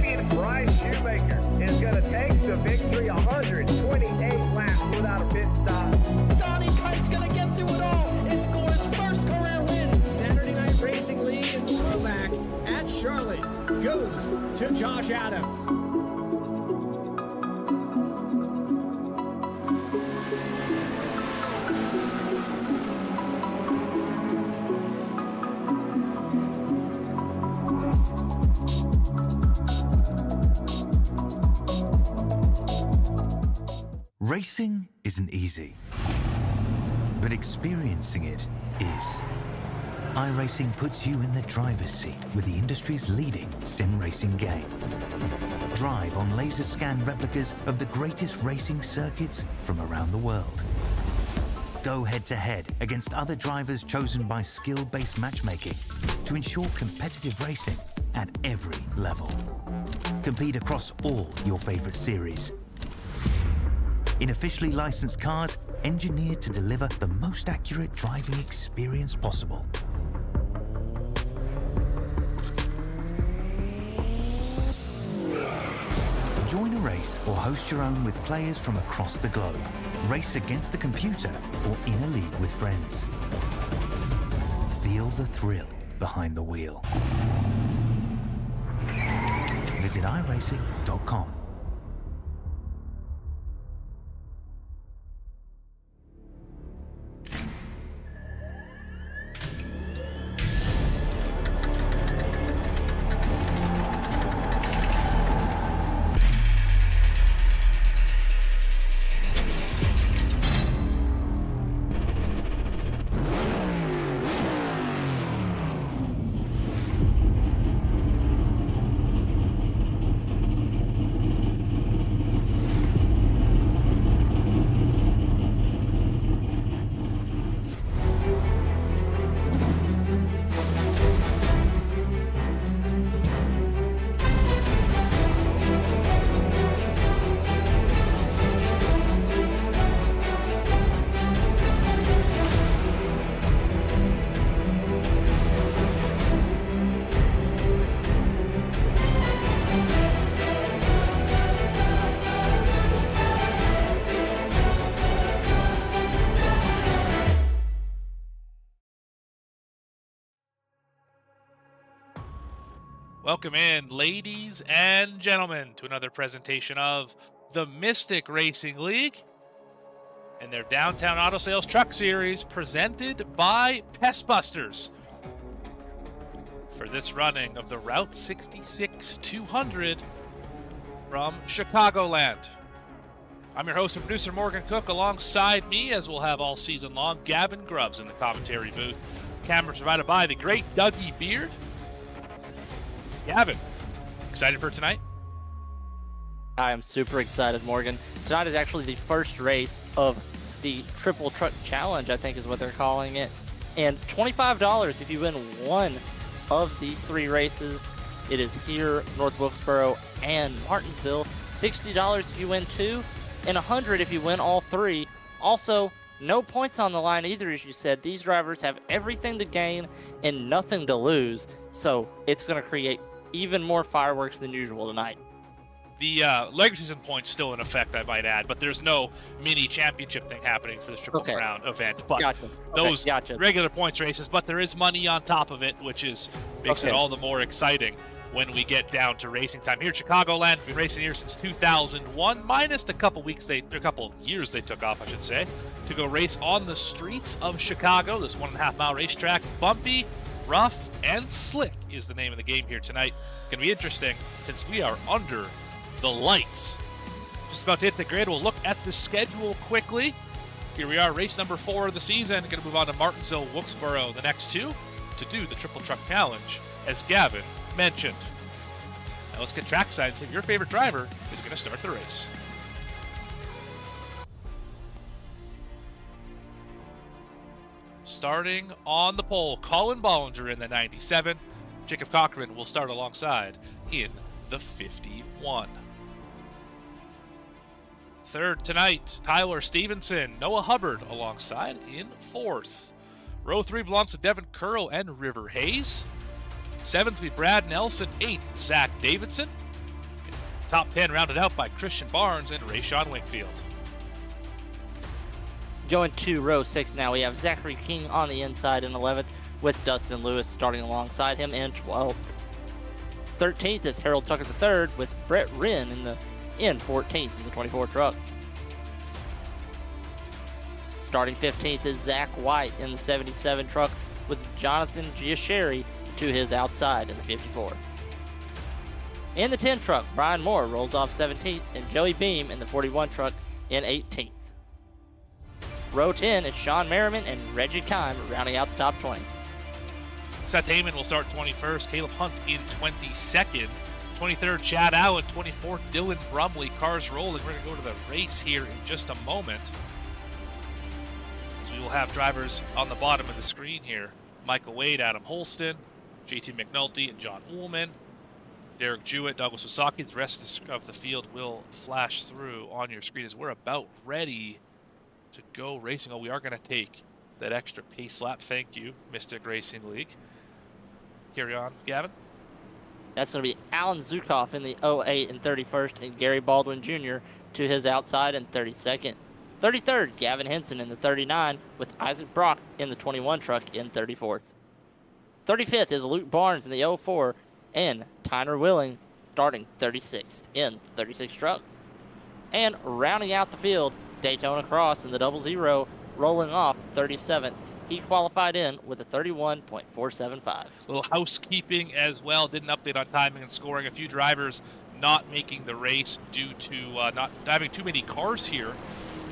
Canadian Bryce Shoemaker is going to take the victory 128 laps without a pit stop. Donnie Kite's going to get through it all and score his first career win. Saturday Night Racing League throwback at Charlotte goes to Josh Adams. Racing isn't easy, but experiencing it is. iRacing puts you in the driver's seat with the industry's leading sim racing game. Drive on laser scan replicas of the greatest racing circuits from around the world. Go head-to-head against other drivers chosen by skill-based matchmaking to ensure competitive racing at every level. Compete across all your favorite series in officially licensed cars engineered to deliver the most accurate driving experience possible. Join a race or host your own with players from across the globe. Race against the computer or in a league with friends. Feel the thrill behind the wheel. Visit iRacing.com. Welcome in, ladies and gentlemen, to another presentation of the Mystic Racing League and their Downtown Auto Sales Truck Series presented by Pest Busters for this running of the Route 66 200 from Chicagoland. I'm your host and producer, Morgan Cook. Alongside me, as we'll have all season long, Gavin Grubbs in the commentary booth. Cameras provided by the great Dougie Beard. Gavin, excited for tonight? I am super excited, Morgan. Tonight is actually the first race of the Triple Truck Challenge, I think is what they're calling it. And $25 if you win one of these three races. It is here, North Wilkesboro and Martinsville. $60 if you win two, and $100 if you win all three. Also, no points on the line either, as you said. These drivers have everything to gain and nothing to lose. So it's going to create even more fireworks than usual tonight. The regular season points still in effect, I might add, but there's no mini championship thing happening for this Triple Crown event. But those regular points races, but there is money on top of it, which makes it all the more exciting when we get down to racing time. Here at Chicagoland, we've been racing here since 2001, minus the couple years they took off, I should say, to go race on the streets of Chicago, this 1.5 mile racetrack. Bumpy, rough, and slick is the name of the game here tonight. Going to be interesting since we are under the lights. Just about to hit the grid. We'll look at the schedule quickly. Here we are, race number 4 of the season. Going to move on to Martinsville, Wilkesboro, the next two, to do the Triple Truck Challenge, as Gavin mentioned. Now let's get trackside and see if your favorite driver is going to start the race. Starting on the pole, Colin Bollinger in the 97. Jacob Cochran will start alongside in the 51. Third tonight, Tyler Stevenson, Noah Hubbard alongside in 4th. Row 3 belongs to Devin Curl and River Hayes. 7th will be Brad Nelson. 8th, Zach Davidson. Top 10 rounded out by Christian Barnes and Rayshawn Winkfield. Going to row 6 now, we have Zachary King on the inside in 11th, with Dustin Lewis starting alongside him in 12th. 13th is Harold Tucker III with Brett Wren in 14th in the 24 truck. Starting 15th is Zach White in the 77 truck with Jonathan Giasheri to his outside in the 54. In the 10 truck, Brian Moore rolls off 17th and Joey Beam in the 41 truck in 18th. Row 10 is Sean Merriman and Reggie Kime rounding out the top 20. Seth Heyman will start 21st, Caleb Hunt in 22nd, 23rd Chad Allen, 24th Dylan Brumley. Cars rolling. We're going to go to the race here in just a moment, as we will have drivers on the bottom of the screen here. Michael Wade, Adam Holston, JT McNulty, and John Ullman. Derek Jewett, Douglas Wasaki. The rest of the field will flash through on your screen as we're about ready to go racing. Oh, we are going to take that extra pace lap. Thank you, Mystic Racing League. Carry on, Gavin. That's going to be Alan Zukoff in the 08 and 31st, and Gary Baldwin Jr. to his outside in 32nd. 33rd, Gavin Henson in the 39, with Isaac Brock in the 21 truck in 34th. 35th is Luke Barnes in the 04, and Tyner Willing starting 36th in the 36 truck. And rounding out the field, Daytona Cross in the 00, rolling off 37th. He qualified in with a 31.475. A little housekeeping as well. Did an update on timing and scoring. A few drivers not making the race due to not having too many cars here.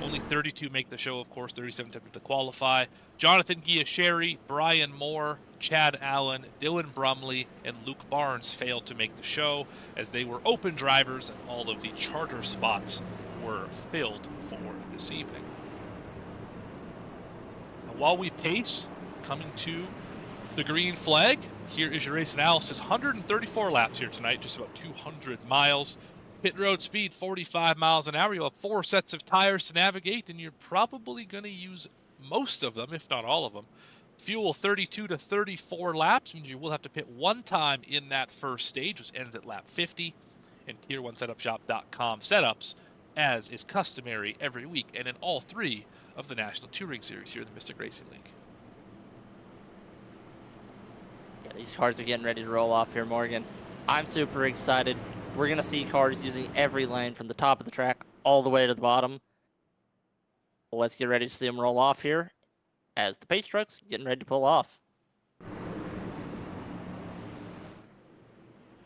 Only 32 make the show, of course. 37 attempted to qualify. Jonathan Giasheri, Brian Moore, Chad Allen, Dylan Brumley, and Luke Barnes failed to make the show as they were open drivers and all of the charter spots were filled for this evening. While we pace, coming to the green flag, here is your race analysis. 134 laps here tonight, just about 200 miles. Pit road speed, 45 miles an hour. You'll have 4 sets of tires to navigate, and you're probably going to use most of them, if not all of them. Fuel, 32 to 34 laps, means you will have to pit one time in that first stage, which ends at lap 50. And Tier1setupshop.com setups, as is customary every week, and in all 3 of the National Touring Series here in the Mystic Racing League. Yeah, these cars are getting ready to roll off here, Morgan. I'm super excited. We're going to see cars using every lane from the top of the track all the way to the bottom. Well, let's get ready to see them roll off here as the pace truck's getting ready to pull off.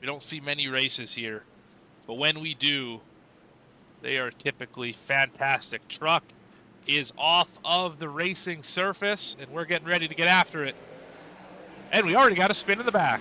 We don't see many races here, but when we do, they are typically fantastic. Truck is off of the racing surface, and we're getting ready to get after it. And we already got a spin in the back.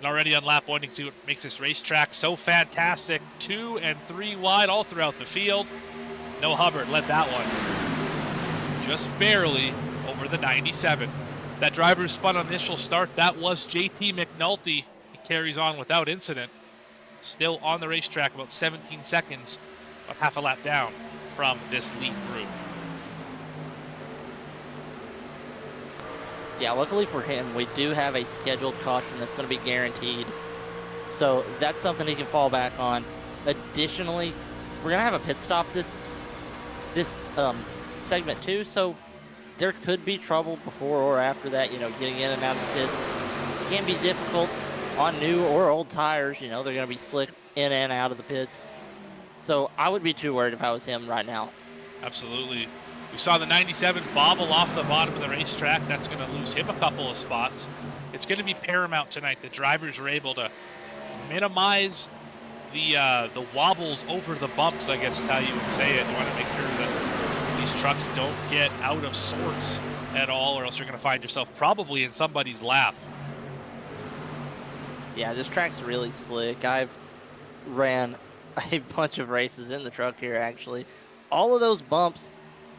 Already on lap 1, you can see what makes this racetrack so fantastic. 2 and 3 wide all throughout the field. Noah Hubbard led that one just barely over the 97. That driver who spun on initial start, that was JT McNulty. He carries on without incident. Still on the racetrack, about 17 seconds, about half a lap down from this lead group. Yeah, luckily for him, we do have a scheduled caution that's going to be guaranteed. So that's something he can fall back on. Additionally, we're going to have a pit stop this segment too, so there could be trouble before or after that, getting in and out of the pits. It can be difficult on new or old tires. They're going to be slick in and out of the pits. So I would be too worried if I was him right now. Absolutely. We saw the 97 bobble off the bottom of the racetrack. That's going to lose him a couple of spots. It's going to be paramount tonight. The drivers are able to minimize the wobbles over the bumps, I guess is how you would say it. You want to make sure that these trucks don't get out of sorts at all, or else you're going to find yourself probably in somebody's lap. Yeah, this track's really slick. I've ran a bunch of races in the truck here, actually. All of those bumps,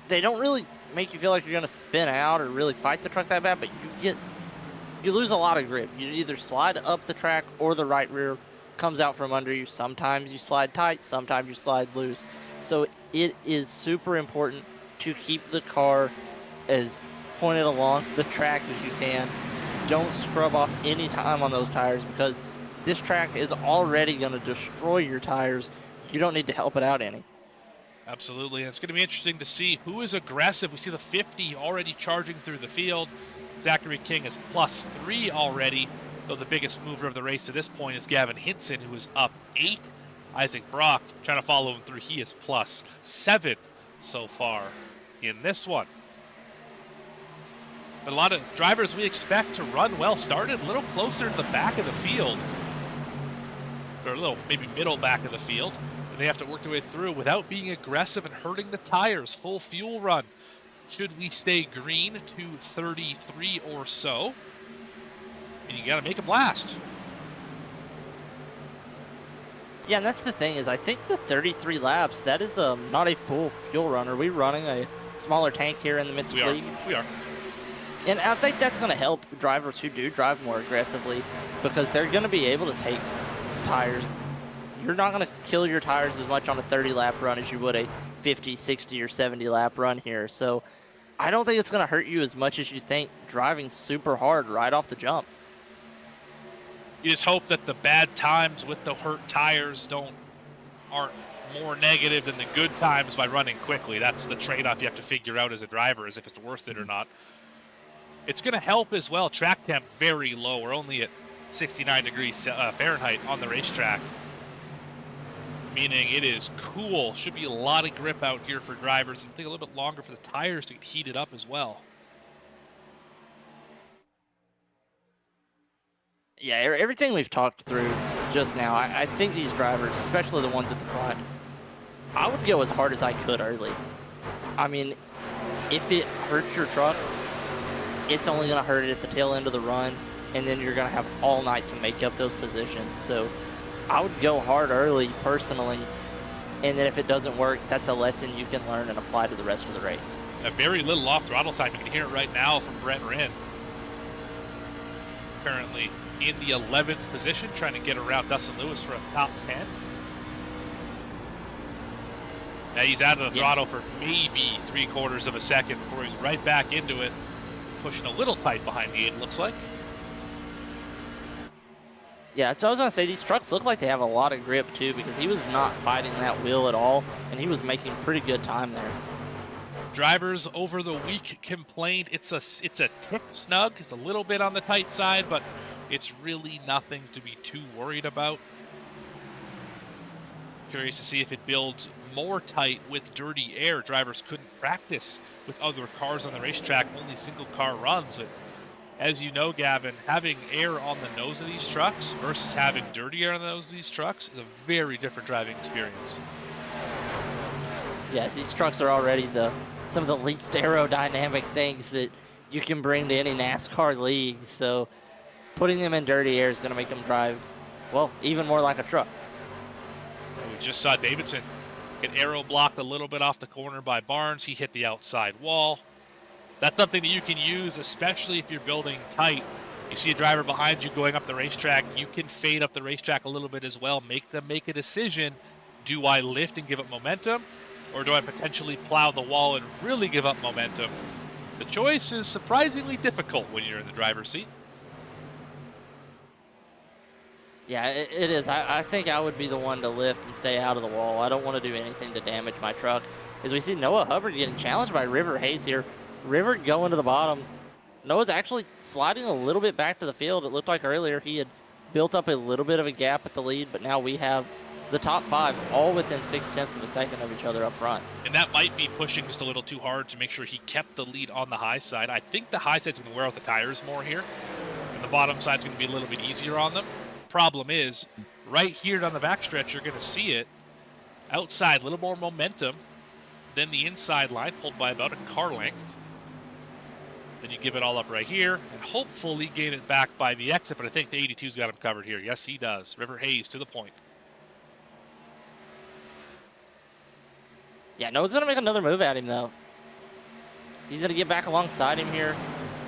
they don't really make you feel like you're going to spin out or really fight the truck that bad, but you lose a lot of grip. You either slide up the track or the right rear comes out from under you. Sometimes you slide tight, sometimes you slide loose. So it is super important to keep the car as pointed along the track as you can. Don't scrub off any time on those tires because this track is already going to destroy your tires. You don't need to help it out any. Absolutely. And it's going to be interesting to see who is aggressive. We see the 50 already charging through the field. Zachary King is +3 already, though the biggest mover of the race to this point is Gavin Hinson, who is up 8. Isaac Brock trying to follow him through. He is +7 so far in this one. But a lot of drivers we expect to run well started a little closer to the back of the field, or a little maybe middle back of the field. And they have to work their way through without being aggressive and hurting the tires. Full fuel run. Should we stay green to 33 or so? And you got to make them last. Yeah, and that's the thing is I think the 33 laps, that is not a full fuel run. Are we running a smaller tank here in the Mystic League? We are. And I think that's going to help drivers who do drive more aggressively because they're going to be able to take tires. You're not going to kill your tires as much on a 30-lap run as you would a 50, 60, or 70-lap run here. So I don't think it's going to hurt you as much as you think driving super hard right off the jump. You just hope that the bad times with the hurt tires aren't more negative than the good times by running quickly. That's the trade-off you have to figure out as a driver, is if it's worth it or not. It's going to help as well. Track temp very low. We're only at 69 degrees Fahrenheit on the racetrack, meaning it is cool. Should be a lot of grip out here for drivers, and take a little bit longer for the tires to get heated up as well. Yeah, everything we've talked through just now, I think these drivers, especially the ones at the front, I would go as hard as I could early. I mean, if it hurts your truck, it's only going to hurt it at the tail end of the run, and then you're going to have all night to make up those positions. So I would go hard early personally, and then if it doesn't work, that's a lesson you can learn and apply to the rest of the race. A very little off throttle time. You can hear it right now from Brent Wren. Currently in the 11th position, trying to get around Dustin Lewis for a top 10. Now he's out of the throttle for maybe 3/4 of a second before he's right back into it. Pushing a little tight behind the 8, it looks like. Yeah, so I was going to say, these trucks look like they have a lot of grip, too, because he was not fighting that wheel at all, and he was making pretty good time there. Drivers over the week complained it's a tick snug. It's a little bit on the tight side, but it's really nothing to be too worried about. Curious to see if it builds more tight with dirty air. Drivers couldn't practice with other cars on the racetrack, only single car runs. But as you know, Gavin, having air on the nose of these trucks versus having dirty air on the nose of these trucks is a very different driving experience. Yes, these trucks are already some of the least aerodynamic things that you can bring to any NASCAR league. So putting them in dirty air is going to make them drive, well, even more like a truck. We just saw Davidson get aero blocked a little bit off the corner by Barnes. He hit the outside wall. That's something that you can use, especially if you're building tight. You see a driver behind you going up the racetrack, you can fade up the racetrack a little bit as well. Make them make a decision. Do I lift and give up momentum, or do I potentially plow the wall and really give up momentum? The choice is surprisingly difficult when you're in the driver's seat. Yeah, it is. I think I would be the one to lift and stay out of the wall. I don't want to do anything to damage my truck. As we see Noah Hubbard getting challenged by River Hayes here. River going to the bottom. Noah's actually sliding a little bit back to the field. It looked like earlier he had built up a little bit of a gap at the lead, but now we have the top 5 all within 0.6 of a second of each other up front. And that might be pushing just a little too hard to make sure he kept the lead on the high side. I think the high side's going to wear out the tires more here, and the bottom side's going to be a little bit easier on them. Problem is, right here down the backstretch, you're going to see it outside, a little more momentum than the inside line, pulled by about a car length. Then you give it all up right here and hopefully gain it back by the exit, but I think the 82's got him covered here. Yes, he does. River Hayes to the point. Yeah, Noah's going to make another move at him, though. He's going to get back alongside him here.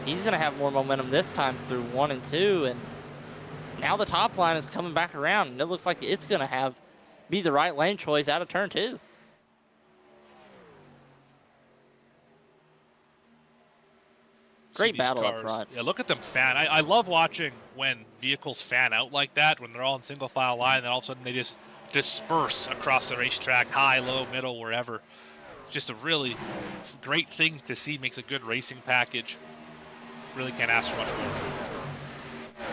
He's going to have more momentum this time through 1 and 2, and now the top line is coming back around, and it looks like it's going to be the right lane choice out of turn 2. Great battle up front. Yeah, look at them fan. I love watching when vehicles fan out like that, when they're all in single file line, and all of a sudden they just disperse across the racetrack, high, low, middle, wherever. Just a really great thing to see. Makes a good racing package. Really can't ask for much more.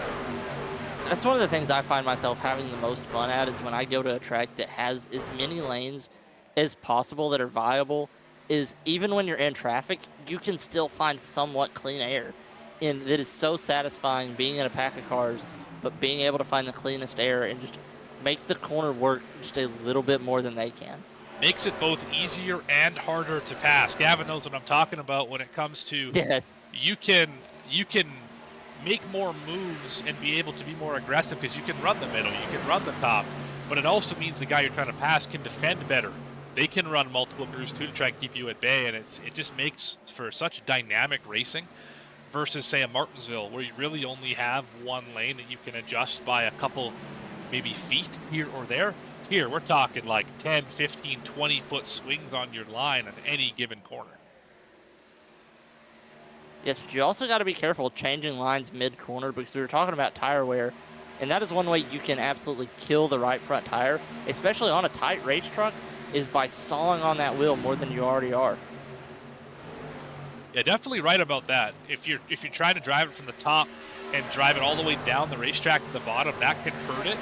That's one of the things I find myself having the most fun at, is when I go to a track that has as many lanes as possible that are viable. Is even when you're in traffic, you can still find somewhat clean air. And it is so satisfying being in a pack of cars, but being able to find the cleanest air and just makes the corner work just a little bit more than they can. Makes it both easier and harder to pass. Gavin knows what I'm talking about when it comes to you can make more moves and be able to be more aggressive because you can run the middle, you can run the top, but it also means the guy you're trying to pass can defend better. They can run multiple grooves too to try and keep you at bay, and it just makes for such dynamic racing versus, say, a Martinsville, where you really only have one lane that you can adjust by a couple, maybe feet here or there. Here, we're talking like 10, 15, 20-foot swings on your line on any given corner. Yes, but you also got to be careful changing lines mid-corner, because we were talking about tire wear, and that is one way you can absolutely kill the right front tire, especially on a tight race truck, is by sawing on that wheel more than you already are. Yeah, definitely right about that. If you're trying to drive it from the top and drive it all the way down the racetrack to the bottom, that can hurt it.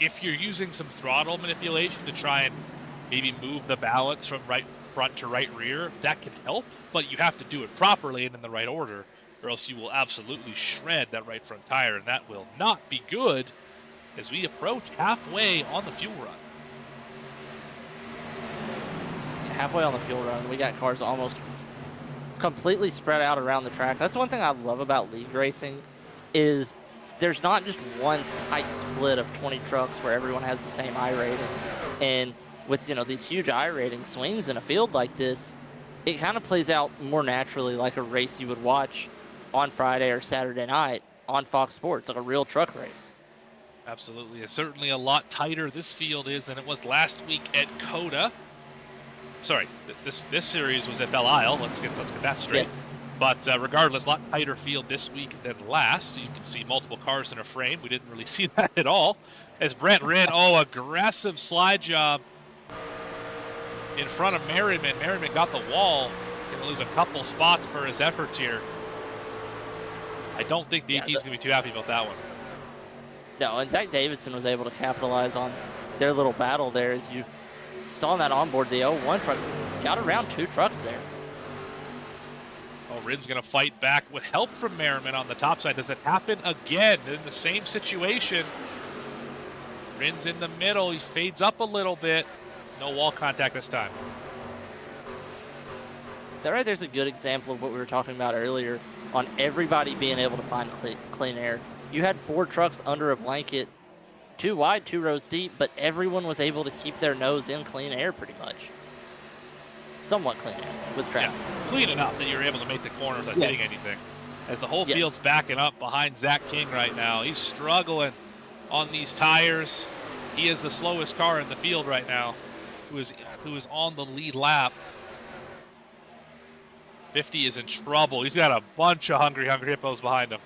If you're using some throttle manipulation to try and maybe move the balance from right front to right rear, that can help, but you have to do it properly and in the right order, or else you will absolutely shred that right front tire, and that will not be good as we approach halfway on the fuel run. Halfway on the fuel run, we got cars almost completely spread out around the track. That's one thing I love about league racing, is there's not just one tight split of 20 trucks where everyone has the same I rating. And with, these huge I rating swings in a field like this, it kind of plays out more naturally like a race you would watch on Friday or Saturday night on Fox Sports, like a real truck race. Absolutely. It's certainly a lot tighter this field is than it was last week at Coda. Sorry, this series was at Belle Isle. Let's get that straight. Yes. But regardless, a lot tighter field this week than last. You can see multiple cars in a frame. We didn't really see that at all. As Brent ran, aggressive slide job in front of Merriman. Merriman got the wall. Going to lose a couple spots for his efforts here. I don't think the AT is going to be too happy about that one. No, and Zach Davidson was able to capitalize on their little battle there. As you saw on that onboard, the 01 truck got around 2 trucks there. Oh, Rin's going to fight back with help from Merriman on the top side. Does it happen again in the same situation? Rin's in the middle. He fades up a little bit. No wall contact this time. That right there's a good example of what we were talking about earlier on everybody being able to find clean air. You had 4 trucks under a blanket, 2 wide, 2 rows deep, but everyone was able to keep their nose in clean air pretty much. Somewhat clean air with traffic. Yeah, clean enough that you're able to make the corner without hitting anything. As the whole field's backing up behind Zach King right now. He's struggling on these tires. He is the slowest car in the field right now, who is on the lead lap. 50 is in trouble. He's got a bunch of hungry hippos behind him.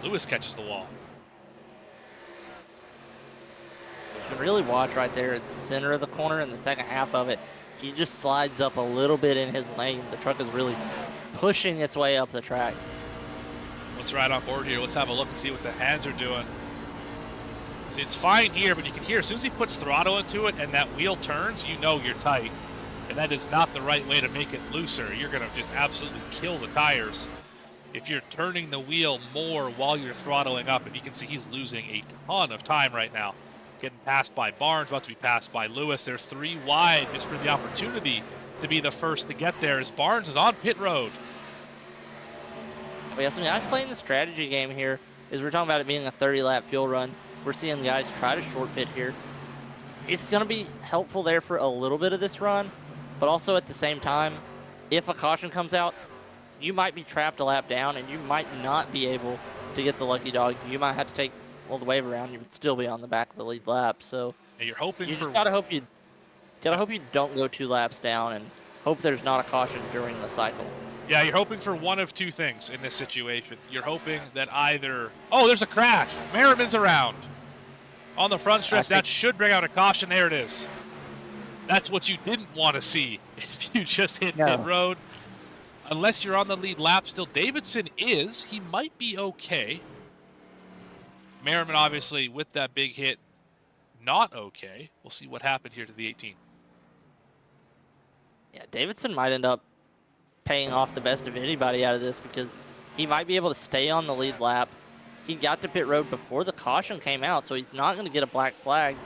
Lewis catches the wall. You can really watch right there at the center of the corner in the second half of it. He just slides up a little bit in his lane. The truck is really pushing its way up the track. Let's ride on board here. Let's have a look and see what the hands are doing. See, it's fine here, but you can hear as soon as he puts throttle into it and that wheel turns, you know you're tight. And that is not the right way to make it looser. You're going to just absolutely kill the tires if you're turning the wheel more while you're throttling up. And you can see he's losing a ton of time right now. Getting passed by Barnes, about to be passed by Lewis. They're 3 wide just for the opportunity to be the first to get there as Barnes is on pit road. We have some guys playing the strategy game here. As we're talking about it being a 30-lap fuel run, we're seeing guys try to short pit here. it's going to be helpful there for a little bit of this run, but also at the same time, if a caution comes out, you might be trapped a lap down, and you might not be able to get the lucky dog. You might have to take all the wave around. You would still be on the back of the lead lap. So and you're hoping you for just gotta hope you don't go 2 laps down, and hope there's not a caution during the cycle. Yeah, you're hoping for one of two things in this situation. You're hoping that either, oh, there's a crash. Merriman's around on the front stretch. That should bring out a caution. There it is. That's what you didn't want to see if you just hit pit road. Unless you're on the lead lap still. Davidson is. He might be okay. Merriman, obviously, with that big hit, not okay. We'll see what happened here to the 18. Yeah, Davidson might end up paying off the best of anybody out of this because he might be able to stay on the lead lap. He got to pit road before the caution came out, so he's not going to get a black flag.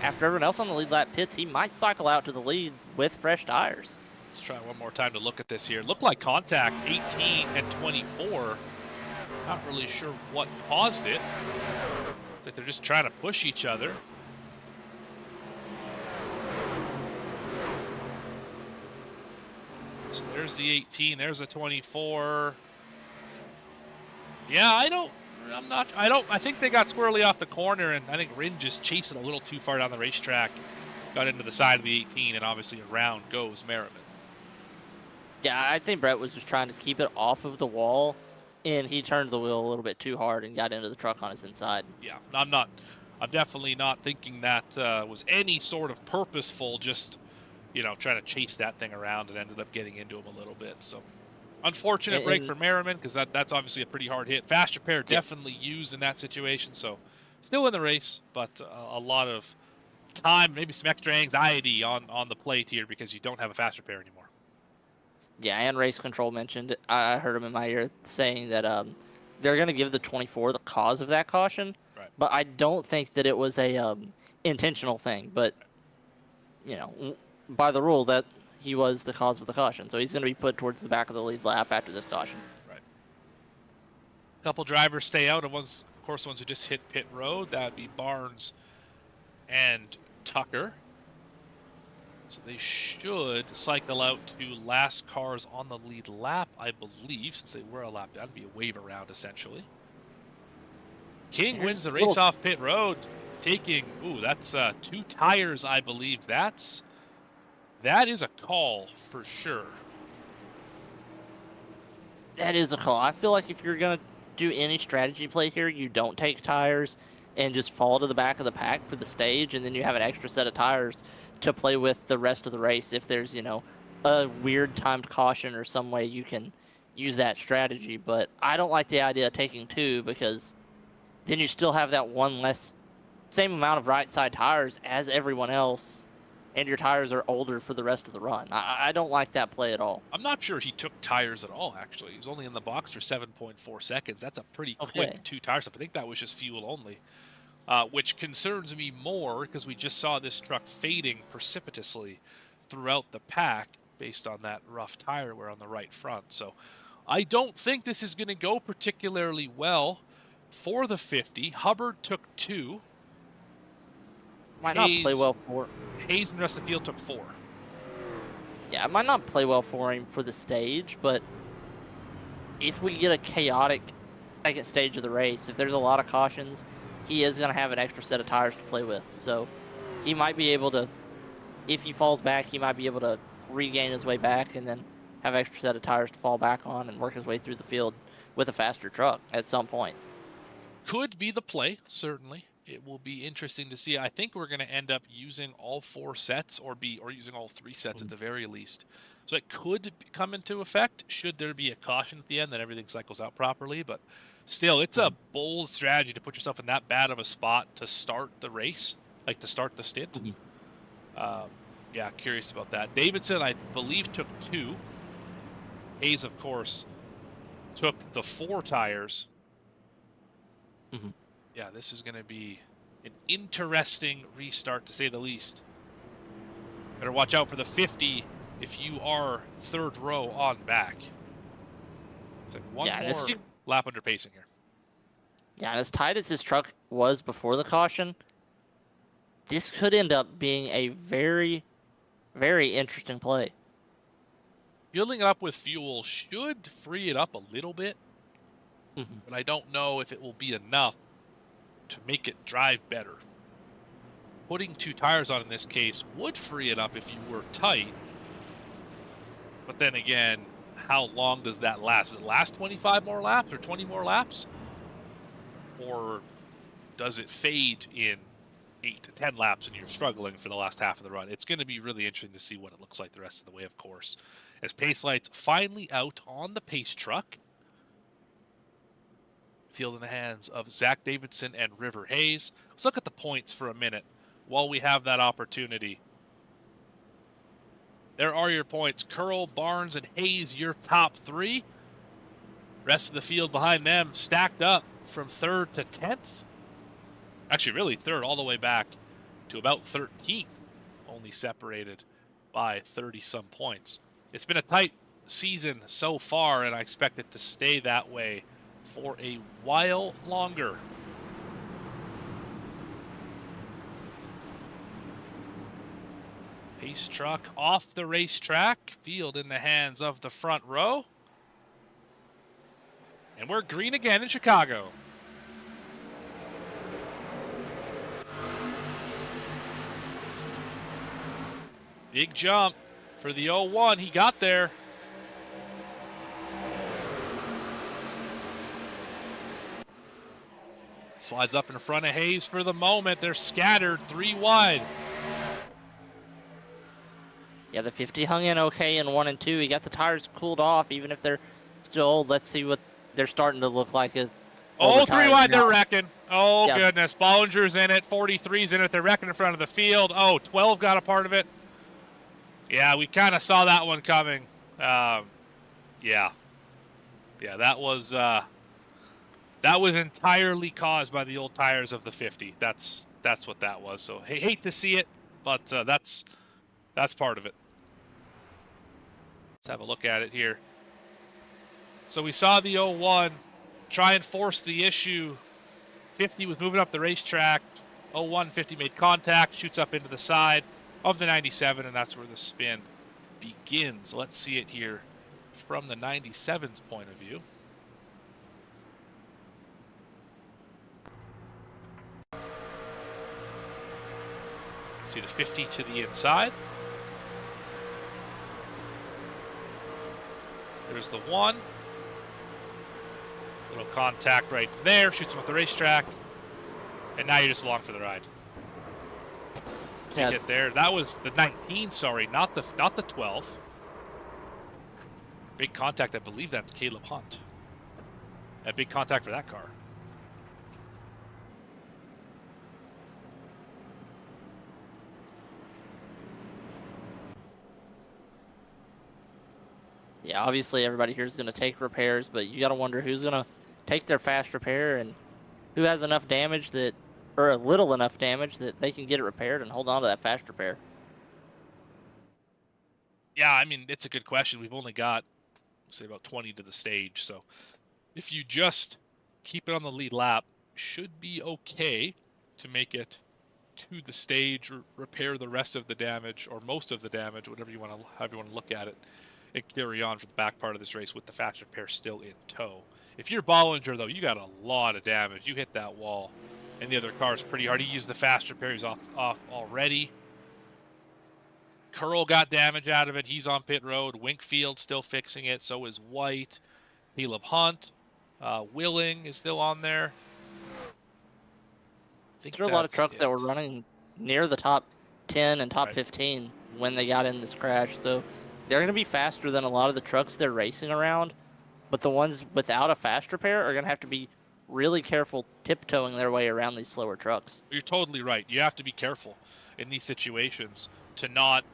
After everyone else on the lead lap pits, he might cycle out to the lead with fresh tires. Let's try one more time to look at this here. Looked like contact 18 and 24. Not really sure what caused it. Looks like they're just trying to push each other. So there's the 18, there's a 24. Yeah, I think they got squirrely off the corner, and I think Rin just chasing a little too far down the racetrack. Got into the side of the 18, and obviously around goes Merriman. Yeah, I think Brett was just trying to keep it off of the wall, and he turned the wheel a little bit too hard and got into the truck on his inside. Yeah, I'm definitely not thinking that was any sort of purposeful, just, trying to chase that thing around and ended up getting into him a little bit. So, unfortunate break for Merriman because that's obviously a pretty hard hit. Fast repair definitely used in that situation. So, still in the race, but a lot of time, maybe some extra anxiety on the plate here because you don't have a fast repair anymore. Yeah, and race control mentioned, I heard him in my ear saying that they're going to give the 24 the cause of that caution. Right. But I don't think that it was a intentional thing. But, by the rule, that he was the cause of the caution. So he's going to be put towards the back of the lead lap after this caution. Right. A couple drivers stay out. And of course, the ones who just hit pit road. That would be Barnes and Tucker. So they should cycle out to last cars on the lead lap, I believe, since they were a lap down. It'd be a wave around, essentially. King wins the race off pit road, taking, that's 2 tires, I believe. That is a call for sure. That is a call. I feel like if you're going to do any strategy play here, you don't take tires and just fall to the back of the pack for the stage, and then you have an extra set of tires to play with the rest of the race. If there's, a weird timed caution or some way you can use that strategy. But I don't like the idea of taking 2 because then you still have that one less, same amount of right side tires as everyone else, and your tires are older for the rest of the run. I don't like that play at all. I'm not sure he took tires at all, actually. He was only in the box for 7.4 seconds. That's a pretty quick 2 tires up. I think that was just fuel only. Which concerns me more because we just saw this truck fading precipitously throughout the pack based on that rough tire wear on the right front. So I don't think this is going to go particularly well for the 50. Hubbard took 2. Might not play well for Hayes and the rest of the field took 4. Yeah, it might not play well for him for the stage, but if we get a chaotic second stage of the race, if there's a lot of cautions, he is going to have an extra set of tires to play with. So he might be able to, if he falls back, he might be able to regain his way back and then have an extra set of tires to fall back on and work his way through the field with a faster truck at some point. Could be the play, certainly. It will be interesting to see. I think we're going to end up using all 4 sets or using all 3 sets at the very least. So it could come into effect should there be a caution at the end that everything cycles out properly. But still, it's a bold strategy to put yourself in that bad of a spot to start the race, like to start the stint. Yeah, curious about that. Davidson, I believe, took 2. Hayes, of course, took the 4 tires. Yeah, this is going to be an interesting restart, to say the least. Better watch out for the 50 if you are 3rd row on back. It's like one more lap under pacing here. Yeah, and as tight as his truck was before the caution, this could end up being a very, very interesting play. Filling it up with fuel should free it up a little bit, but I don't know if it will be enough to make it drive better. Putting 2 tires on in this case would free it up if you were tight, but then again, how long does that last? Does it last 25 more laps or 20 more laps? Or does it fade in 8 to 10 laps and you're struggling for the last half of the run? It's going to be really interesting to see what it looks like the rest of the way, of course. As Pace Lights finally out on the Pace truck. Field in the hands of Zach Davidson and River Hayes. Let's look at the points for a minute while we have that opportunity. There are your points. Curl, Barnes, and Hayes, your top 3. Rest of the field behind them stacked up from 3rd to 10th. Actually, really 3rd all the way back to about 13th, only separated by 30-some points. It's been a tight season so far, and I expect it to stay that way for a while longer. Pace truck off the racetrack, field in the hands of the front row. And we're green again in Chicago. Big jump for the 01. He got there. Slides up in front of Hayes for the moment. They're scattered 3 wide. Yeah, the 50 hung in okay in 1 and 2. He got the tires cooled off, even if they're still old. Let's see what they're starting to look like. Oh, 3 wide, they're wrecking. Oh, yeah. Goodness. Bollinger's in it. 43's in it. They're wrecking in front of the field. Oh, 12 got a part of it. Yeah, we kind of saw that one coming. Yeah, that was entirely caused by the old tires of the 50. That's what that was. So hate to see it, but that's part of it. Let's have a look at it here. So we saw the 01 try and force the issue. 50 was moving up the racetrack. 01, 50 made contact, shoots up into the side of the 97, and that's where the spin begins. Let's see it here from the 97's point of view. See the 50 to the inside. There's the 1. Little contact right there. Shoots him off the racetrack. And now you're just along for the ride. Hit there. That was the 19, sorry, not the 12. Big contact, I believe that's Caleb Hunt. A big contact for that car. Yeah, obviously everybody here is going to take repairs, but you got to wonder who's going to take their fast repair and who has enough damage that, or a little enough damage that they can get it repaired and hold on to that fast repair. Yeah, I mean, it's a good question. We've only got, say, about 20 to the stage, so if you just keep it on the lead lap, should be okay to make it to the stage or repair the rest of the damage or most of the damage, whatever you want to, however you want to look at it, and carry on for the back part of this race with the fast repair still in tow. If you're Bollinger, though, you got a lot of damage. You hit that wall, and the other car's pretty hard. He used the fast repair. He's off already. Curl got damage out of it. He's on pit road. Winkfield still fixing it. So is White. Caleb Hunt. Willing is still on there. There were a lot of trucks that were running near the top 10 and top 15 when they got in this crash. So they're going to be faster than a lot of the trucks they're racing around. But the ones without a fast repair are going to have to be really careful tiptoeing their way around these slower trucks. You're totally right. You have to be careful in these situations to not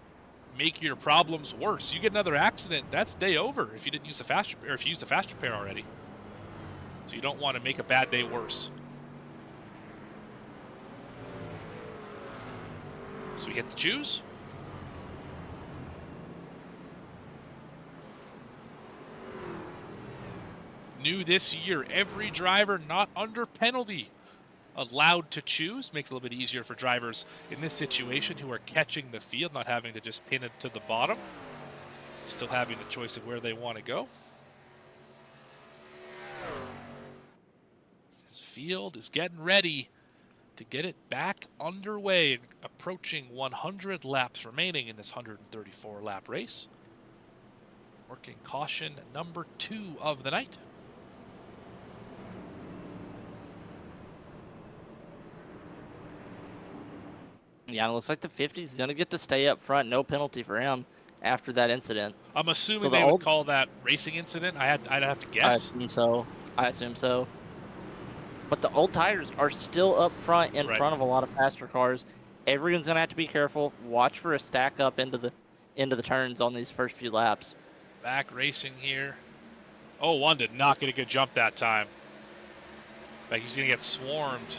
make your problems worse. You get another accident, that's day over if you didn't use the fast repair, or if you used the fast repair already. So you don't want to make a bad day worse. So we hit the choose. New this year, every driver not under penalty allowed to choose. Makes it a little bit easier for drivers in this situation who are catching the field, not having to just pin it to the bottom. Still having the choice of where they want to go. This field is getting ready to get it back underway, approaching 100 laps remaining in this 134 lap race. Working caution number 2 of the night. Yeah, it looks like the 50 is going to get to stay up front. No penalty for him after that incident. I'm assuming they would call that racing incident. I'd have to guess. I assume so. But the old tires are still up front in front of a lot of faster cars. Everyone's going to have to be careful. Watch for a stack up into the turns on these first few laps. Back racing here. Oh, one did not get a good jump that time. Like he's going to get swarmed.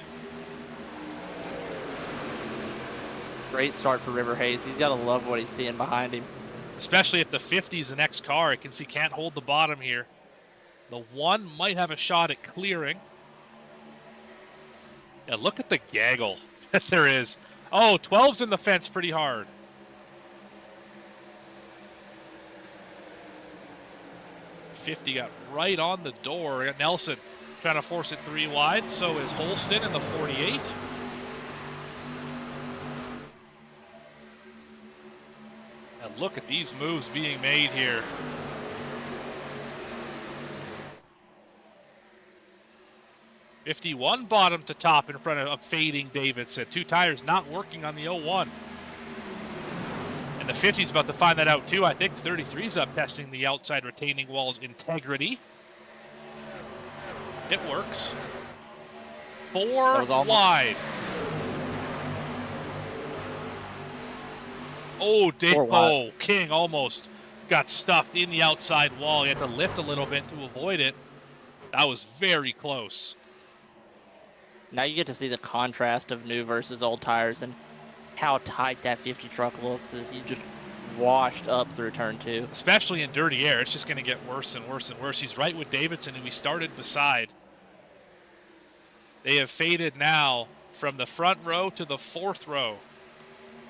Great start for River Hayes. He's got to love what he's seeing behind him. Especially if the 50 is the next car. It can't hold the bottom here. The 1 might have a shot at clearing. Yeah, look at the gaggle that there is. Oh, 12's in the fence pretty hard. '50 got right on the door. Got Nelson trying to force it 3 wide. So is Holston in the 48. And look at these moves being made here. '51 bottom to top in front of fading Davidson. 2 tires not working on the 01. And the 50's about to find that out too. I think 33's up testing the outside retaining wall's integrity. It works. 4 wide. Oh, King almost got stuffed in the outside wall. He had to lift a little bit to avoid it. That was very close. Now you get to see the contrast of new versus old tires and how tight that 50 truck looks as he just washed up through turn 2. Especially in dirty air, it's just going to get worse and worse and worse. He's right with Davidson, who he started beside. They have faded now from the front row to the 4th row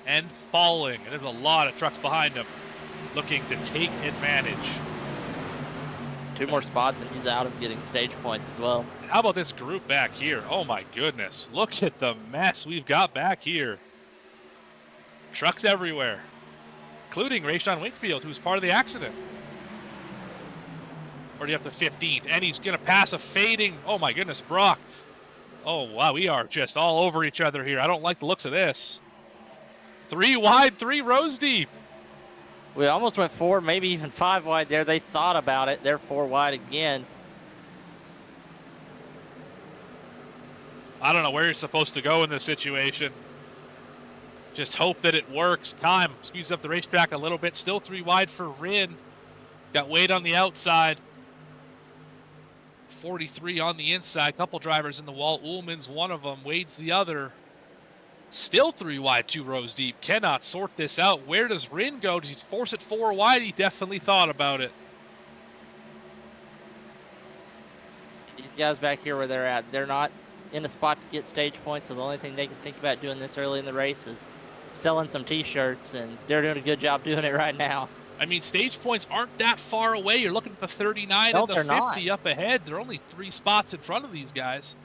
and falling. And there's a lot of trucks behind him looking to take advantage. 2 more spots and he's out of getting stage points as well. How about this group back here? Oh my goodness. Look at the mess we've got back here. Trucks everywhere, including Rayshon Wakefield, who's part of the accident. Already up to 15th, and he's going to pass a fading. Oh my goodness, Brock. Oh wow, we are just all over each other here. I don't like the looks of this. 3 wide, 3 rows deep. We almost went 4, maybe even 5 wide there. They thought about it. They're 4 wide again. I don't know where you're supposed to go in this situation. Just hope that it works. Time squeeze up the racetrack a little bit. Still 3 wide for Rin. Got Wade on the outside. 43 on the inside. Couple drivers in the wall. Ullman's one of them. Wade's the other. Still 3 wide, 2 rows deep. Cannot sort this out. Where does Rin go? Does he force it 4 wide? He definitely thought about it. These guys back here where they're at, they're not in a spot to get stage points, so the only thing they can think about doing this early in the race is selling some t-shirts, and they're doing a good job doing it right now. I mean, stage points aren't that far away. You're looking at the 39 and the 50 up ahead. They're only 3 spots in front of these guys.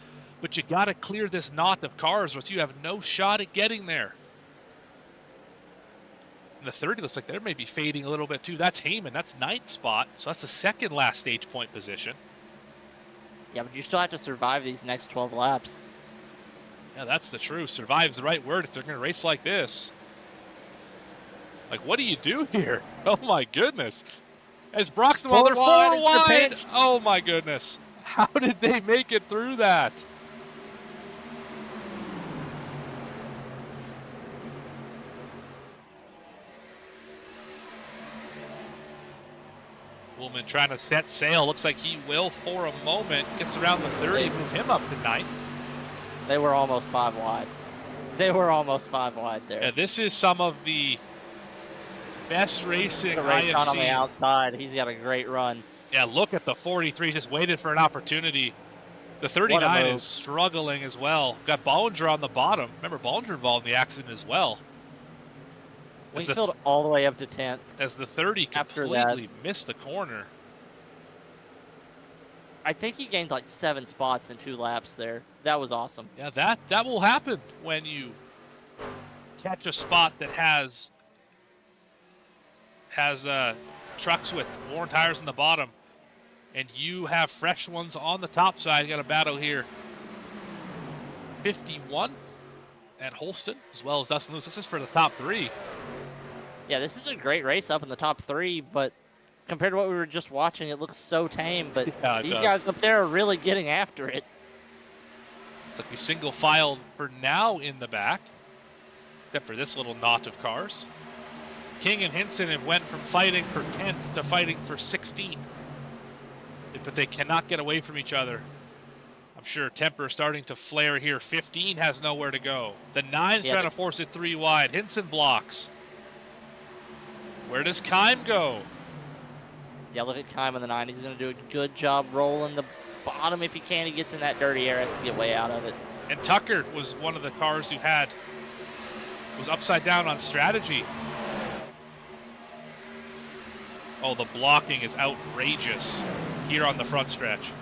But you got to clear this knot of cars or else you have no shot at getting there. And the 30 looks like they may be fading a little bit too. That's Heyman. That's 9th spot. So that's the 2nd last stage point position. Yeah, but you still have to survive these next 12 laps. Yeah, that's the truth. Survive's the right word if they're going to race like this. Like, what do you do here? Oh, my goodness. As Brock's the ball, they're 4 wide. Oh, my goodness. How did they make it through that? Woolman trying to set sail. Looks like he will for a moment. Gets around the 30, move him up to 9th. They were almost 5 wide. They were almost 5 wide there. Yeah, this is some of the best racing I have seen. On the outside, he's got a great run. Yeah, look at the 43. Just waited for an opportunity. The 39 is struggling as well. Got Bollinger on the bottom. Remember, Bollinger involved in the accident as well. Wingfield all the way up to 10th. As the 30 completely missed the corner. I think he gained like 7 spots in 2 laps there. That was awesome. Yeah, that will happen when you catch a spot that has trucks with worn tires on the bottom, and you have fresh ones on the top side. You got a battle here. 51 at Holston, as well as Dustin Lewis. This is for the top 3. Yeah, this is a great race up in the top 3, but compared to what we were just watching, it looks so tame. But yeah, these guys up there are really getting after it. It's like we single filed for now in the back, except for this little knot of cars. King and Hinson have went from fighting for 10th to fighting for 16th. But they cannot get away from each other. I'm sure temper is starting to flare here. 15 has nowhere to go. The 9's trying to force it 3 wide. Hinson blocks. Where does Kime go? Yeah, look at Kime in the 9. He's going to do a good job rolling the bottom if he can. He gets in that dirty air, has to get way out of it. And Tucker was one of the cars who was upside down on strategy. Oh, the blocking is outrageous here on the front stretch.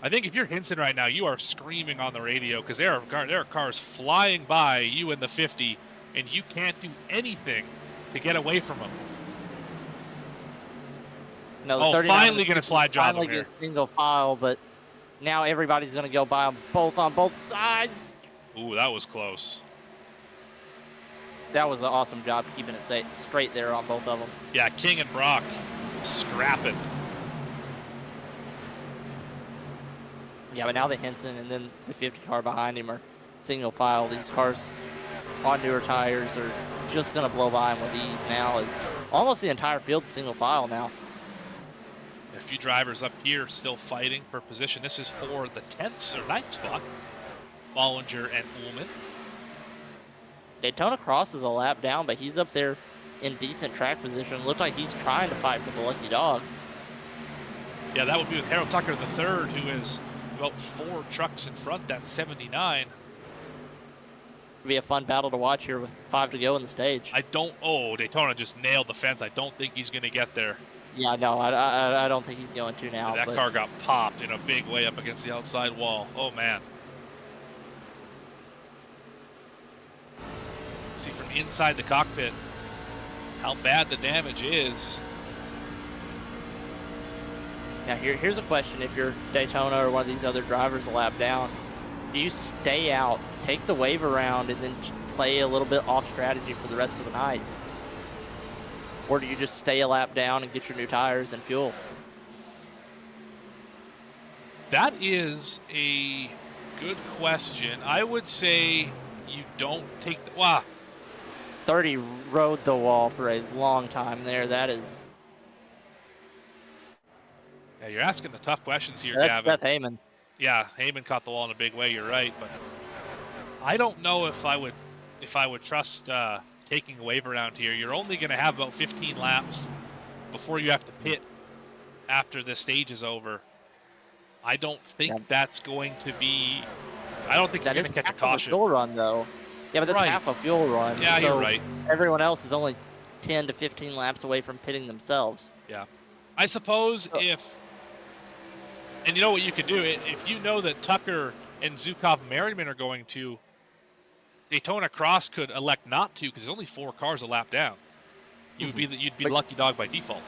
I think if you're Hinson right now, you are screaming on the radio because there are cars flying by you in the 50, and you can't do anything to get away from them. No, the finally going to slide job finally here. Get single file, but now everybody's going to go by them both on both sides. Ooh, that was close. That was an awesome job keeping it straight there on both of them. Yeah, King and Brock scrapping. Yeah, but now the Hinson and then the 50 car behind him are single file. These cars on newer tires are just going to blow by him with ease now. Is almost the entire field single file now. A few drivers up here still fighting for position. This is for the 10th or 9th spot. Bollinger and Ullman. Daytona Cross is a lap down, but he's up there in decent track position. Looked like he's trying to fight for the lucky dog. Yeah, that would be with Harold Tucker III, who is about 4 trucks in front. That's 79. It'll be a fun battle to watch here with 5 to go in the stage. Daytona just nailed the fence. I don't think he's going to get there. Yeah, no, I don't think he's going to now. That car got popped in a big way up against the outside wall. Oh, man. See from inside the cockpit how bad the damage is. Now here's a question: if you're Daytona or one of these other drivers a lap down, do you stay out, take the wave around, and then play a little bit off strategy for the rest of the night, or do you just stay a lap down and get your new tires and fuel? That is a good question. I would say you don't take the 30 rode the wall for a long time there. That is. Yeah, you're asking the tough questions here, That's Gavin. Seth Heyman. Yeah, Heyman caught the wall in a big way. You're right, but I don't know if I would trust taking a wave around here. You're only going to have about 15 laps before you have to pit after the stage is over. I don't think that's going to be. I don't think you're going to catch a caution. A fuel run though. Yeah, but that's half a fuel run. Yeah, so you're right. Everyone else is only 10 to 15 laps away from pitting themselves. Yeah. I suppose if, and you know what you could do, if you know that Tucker and Zukov and Merriman are going to, Daytona Cross could elect not to because there's only 4 cars a lap down. You'd be the lucky dog by default.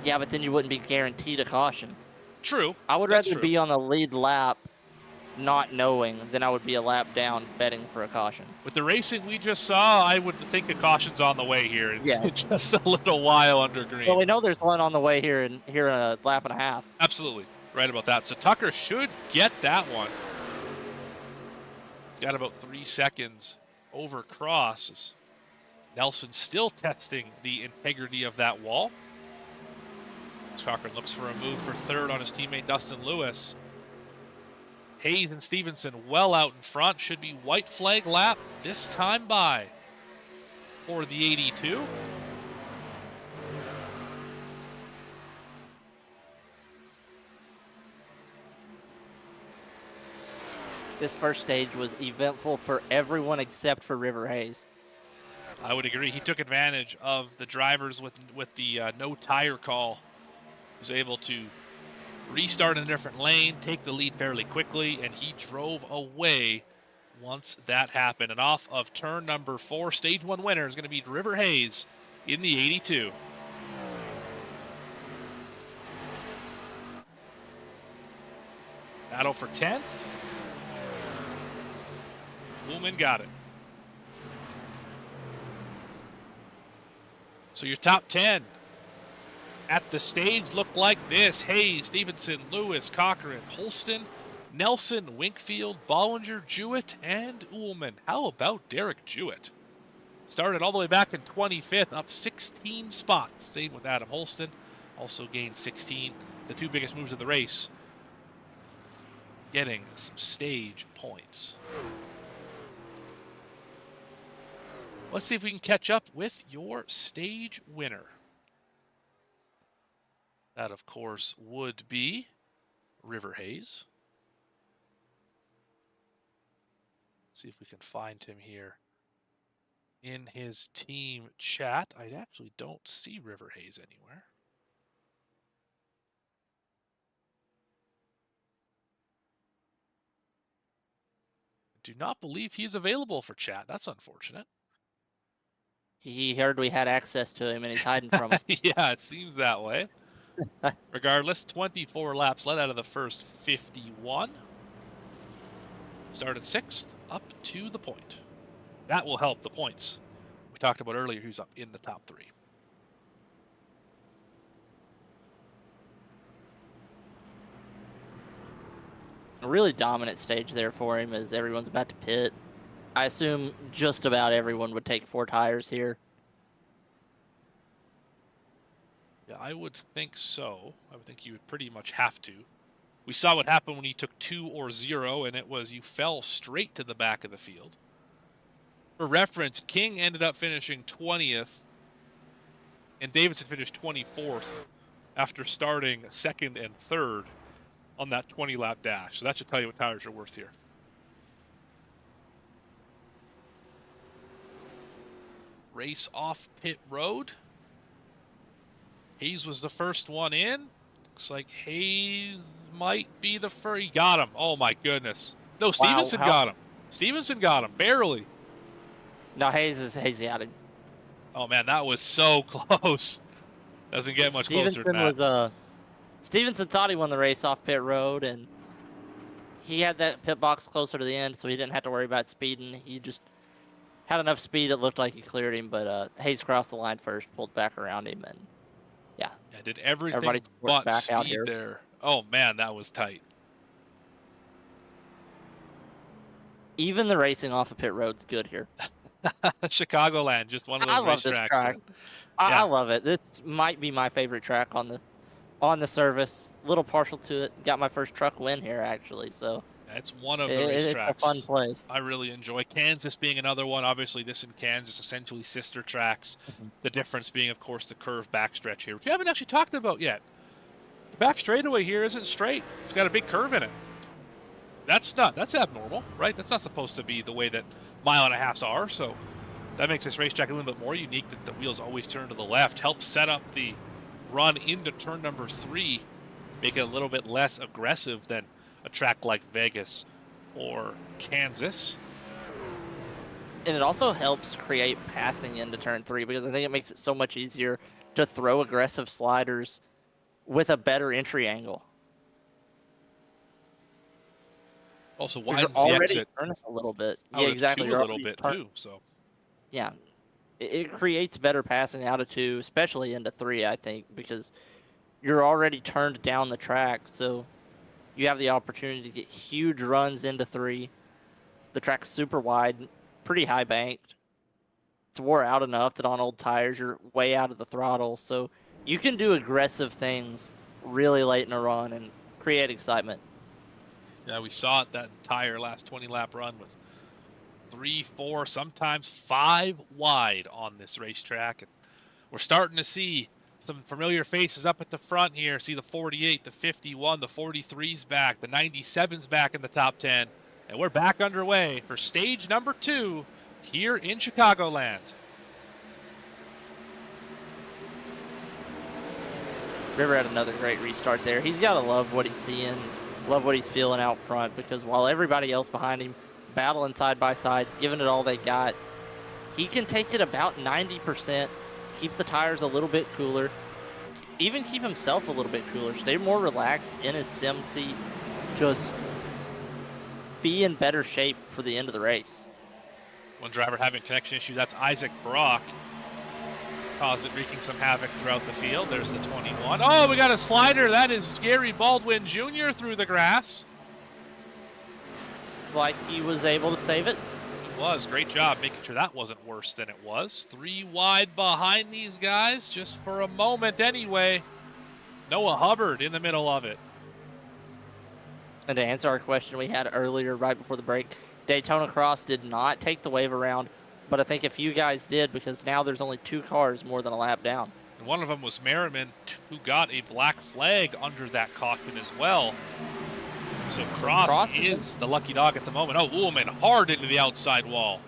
Yeah, but then you wouldn't be guaranteed a caution. True. I would rather be on the lead lap not knowing than I would be a lap down betting for a caution. With the racing we just saw, I would think a caution's on the way here. Yeah. It's just a little while under green. Well, we know there's one on the way here in a lap and a half. Absolutely. Right about that. So Tucker should get that one. He's got about 3 seconds over Cross. Nelson still testing the integrity of that wall. Cochran looks for a move for third on his teammate Dustin Lewis. Hayes and Stevenson well out in front. Should be white flag lap this time by for the 82. this first stage was eventful for everyone except for River Hayes. I would agree. He took advantage of the drivers with the no tire call. He was able to restart in a different lane, take the lead fairly quickly, and he drove away once that happened. And off of turn number 4, stage 1 winner is going to be River Hayes in the 82. Battle for 10th. Ullman got it. So your top 10 at the stage look like this. Hayes, Stevenson, Lewis, Cochran, Holston, Nelson, Winkfield, Bollinger, Jewett, and Ullman. How about Derek Jewett? Started all the way back in 25th, up 16 spots. Same with Adam Holston. Also gained 16. The 2 biggest moves of the race. Getting some stage points. Let's see if we can catch up with your stage winner. That, of course, would be River Hayes. See if we can find him here in his team chat. I actually don't see River Hayes anywhere. Do not believe he's available for chat. That's unfortunate. He heard we had access to him and he's hiding from us. Yeah, it seems that way. Regardless, 24 laps led out of the first 51. Started 6th, up to the point. That will help the points we talked about earlier, who's up in the top 3. A really dominant stage there for him as everyone's about to pit. I assume just about everyone would take 4 tires here. Yeah, I would think so. I would think you would pretty much have to. We saw what happened when you took 2 or 0, and it was you fell straight to the back of the field. For reference, King ended up finishing 20th, and Davidson finished 24th after starting 2nd and 3rd on that 20-lap dash. So that should tell you what tires are worth here. Race off pit road. Hayes was the first one in. Looks like Hayes might be the first. He got him. Oh, my goodness. No, Stevenson got him. Stevenson got him, barely. No, Hayes got him. Oh, man, that was so close. Doesn't get much closer than that. Stevenson thought he won the race off pit road, and he had that pit box closer to the end, so he didn't have to worry about speeding. He just had enough speed it looked like he cleared him, but Hayes crossed the line first, pulled back around him, and yeah, did everything but speed there. Oh man, that was tight. Even the racing off of pit road's good here. Chicagoland, just one of those racetracks. I love this track. I love it. This might be my favorite track on the service. A little partial to it. Got my first truck win here actually, so it's one of the racetracks. It's a fun place. I really enjoy. Kansas being another one. Obviously, this and Kansas essentially sister tracks. The difference being, of course, the curved backstretch here, which we haven't actually talked about yet. The back straightaway here isn't straight. It's got a big curve in it. That's abnormal, right? That's not supposed to be the way that 1.5 miles are. So that makes this racetrack a little bit more unique that the wheels always turn to the left. Helps set up the run into turn number 3, make it a little bit less aggressive than a track like Vegas or Kansas. And it also helps create passing into turn 3 because I think it makes it so much easier to throw aggressive sliders with a better entry angle. Also widens the exit a little bit. Yeah, exactly. A little bit too. So yeah, it creates better passing out of 2, especially into 3. I think because you're already turned down the track, so you have the opportunity to get huge runs into 3. The track's super wide, pretty high banked. It's wore out enough that on old tires you're way out of the throttle, so you can do aggressive things really late in a run and create excitement. Yeah, we saw it that entire last 20-lap run with 3, 4, sometimes 5 wide on this racetrack. And we're starting to see some familiar faces up at the front here. See the 48, the 51, the 43's back, the 97's back in the top 10. And we're back underway for stage number 2 here in Chicagoland. River had another great restart there. He's got to love what he's seeing, love what he's feeling out front, because while everybody else behind him battling side by side, giving it all they got, he can take it about 90%, keep the tires a little bit cooler, even keep himself a little bit cooler, stay more relaxed in his sim seat, just be in better shape for the end of the race. One driver having a connection issue, that's Isaac Brock. Wreaking some havoc throughout the field. There's the 21. Oh, we got a slider. That is Gary Baldwin Jr. through the grass. It's like he was able to save it. He was. Great job making sure that wasn't worse than it was. 3 wide behind these guys, just for a moment anyway. Noah Hubbard in the middle of it. And to answer our question we had earlier right before the break, Daytona Cross did not take the wave around, but I think a few guys did, because now there's only 2 cars more than a lap down. And one of them was Merriman, who got a black flag under that cockpit as well. So Cross is the lucky dog at the moment. Oh, Ullman hard into the outside wall.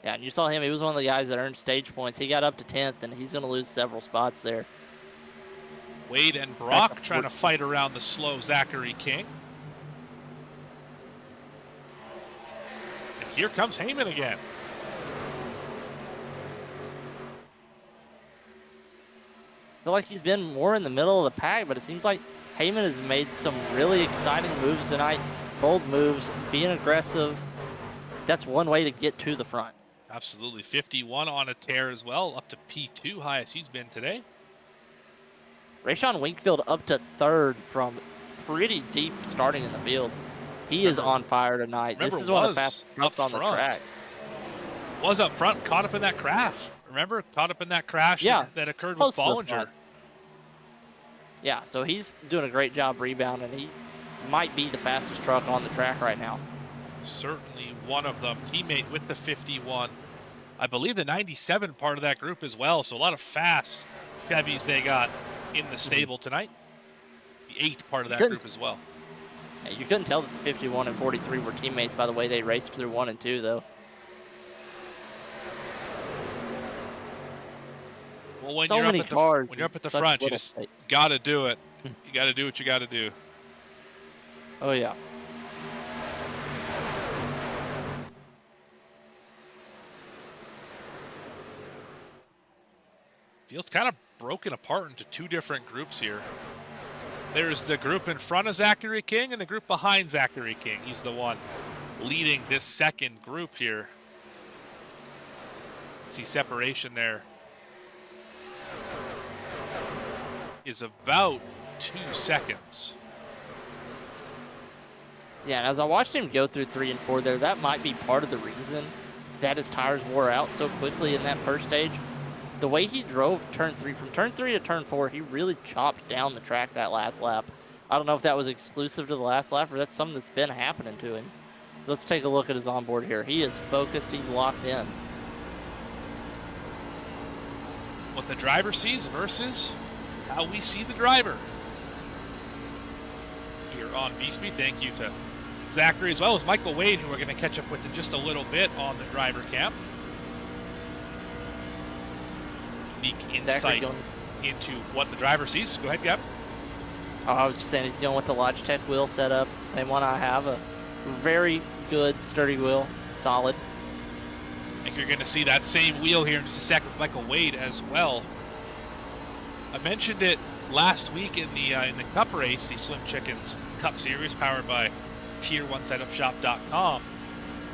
Yeah, and you saw him. He was one of the guys that earned stage points. He got up to 10th, and he's going to lose several spots there. Wade and Brock trying to fight around the slow Zachary King. And here comes Heyman again. I feel like he's been more in the middle of the pack, but it seems like Heyman has made some really exciting moves tonight. Bold moves, being aggressive. That's one way to get to the front. Absolutely. 51 on a tear as well, up to P2, highest he's been today. Rayshawn Wingfield up to 3rd from pretty deep starting in the field. He is on fire tonight. This is one of the fastest trucks on the track. Was up front, caught up in that crash. Remember? Caught up in that crash that occurred with Bollinger. Yeah, so he's doing a great job rebounding. He might be the fastest truck on the track right now. Certainly one of them. Teammate with the 51. I believe the 97 part of that group as well. So a lot of fast Chevys they got in the stable tonight. The 8 part of that group as well. Yeah, you couldn't tell that the 51 and 43 were teammates by the way they raced through 1 and 2, though. Well, when you're up at the front, you just got to do it. You got to do what you got to do. Oh, yeah. Field's kind of broken apart into 2 different groups here. There's the group in front of Zachary King and the group behind Zachary King. He's the one leading this second group here. See separation there is about 2 seconds. Yeah, and as I watched him go through 3 and 4 there, that might be part of the reason that his tires wore out so quickly in that first stage. The way he drove turn 3, from turn 3 to turn 4, he really chopped down the track that last lap. I don't know if that was exclusive to the last lap or that's something that's been happening to him. So let's take a look at his onboard here. He is focused, he's locked in. What the driver sees versus how we see the driver. Here on V-Speed, thank you to Zachary as well as Michael Wade, who we're going to catch up with in just a little bit on the driver cam. Unique insight into what the driver sees. Go ahead, Gab. Oh, I was just saying he's going with the Logitech wheel setup, the same one I have. A very good, sturdy wheel, solid. I think you're going to see that same wheel here in just a second with Michael Wade as well. I mentioned it last week in the Cup race, the Slim Chickens Cup Series powered by Tier1SetupShop.com,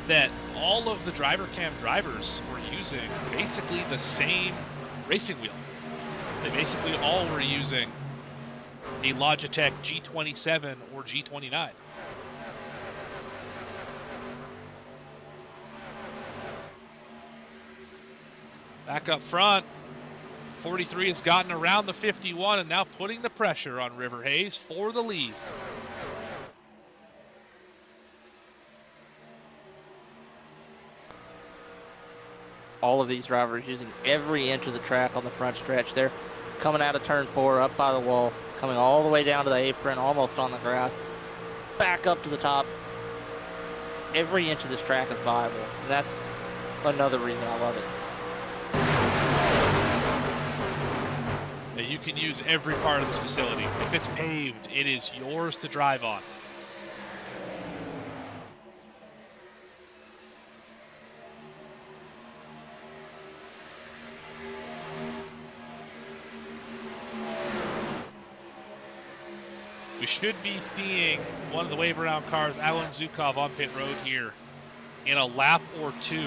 that all of the driver cam drivers were using basically the same racing wheel. They basically all were using a Logitech G27 or G29. Back up front, 43 has gotten around the 51 and now putting the pressure on River Hayes for the lead. All of these drivers using every inch of the track on the front stretch. They're coming out of turn 4, up by the wall, coming all the way down to the apron, almost on the grass. back up to the top. Every inch of this track is viable, and that's another reason I love it. You can use every part of this facility. If it's paved, it is yours to drive on. We should be seeing one of the wave around cars, Alan Zukov, on pit road here in a lap or two.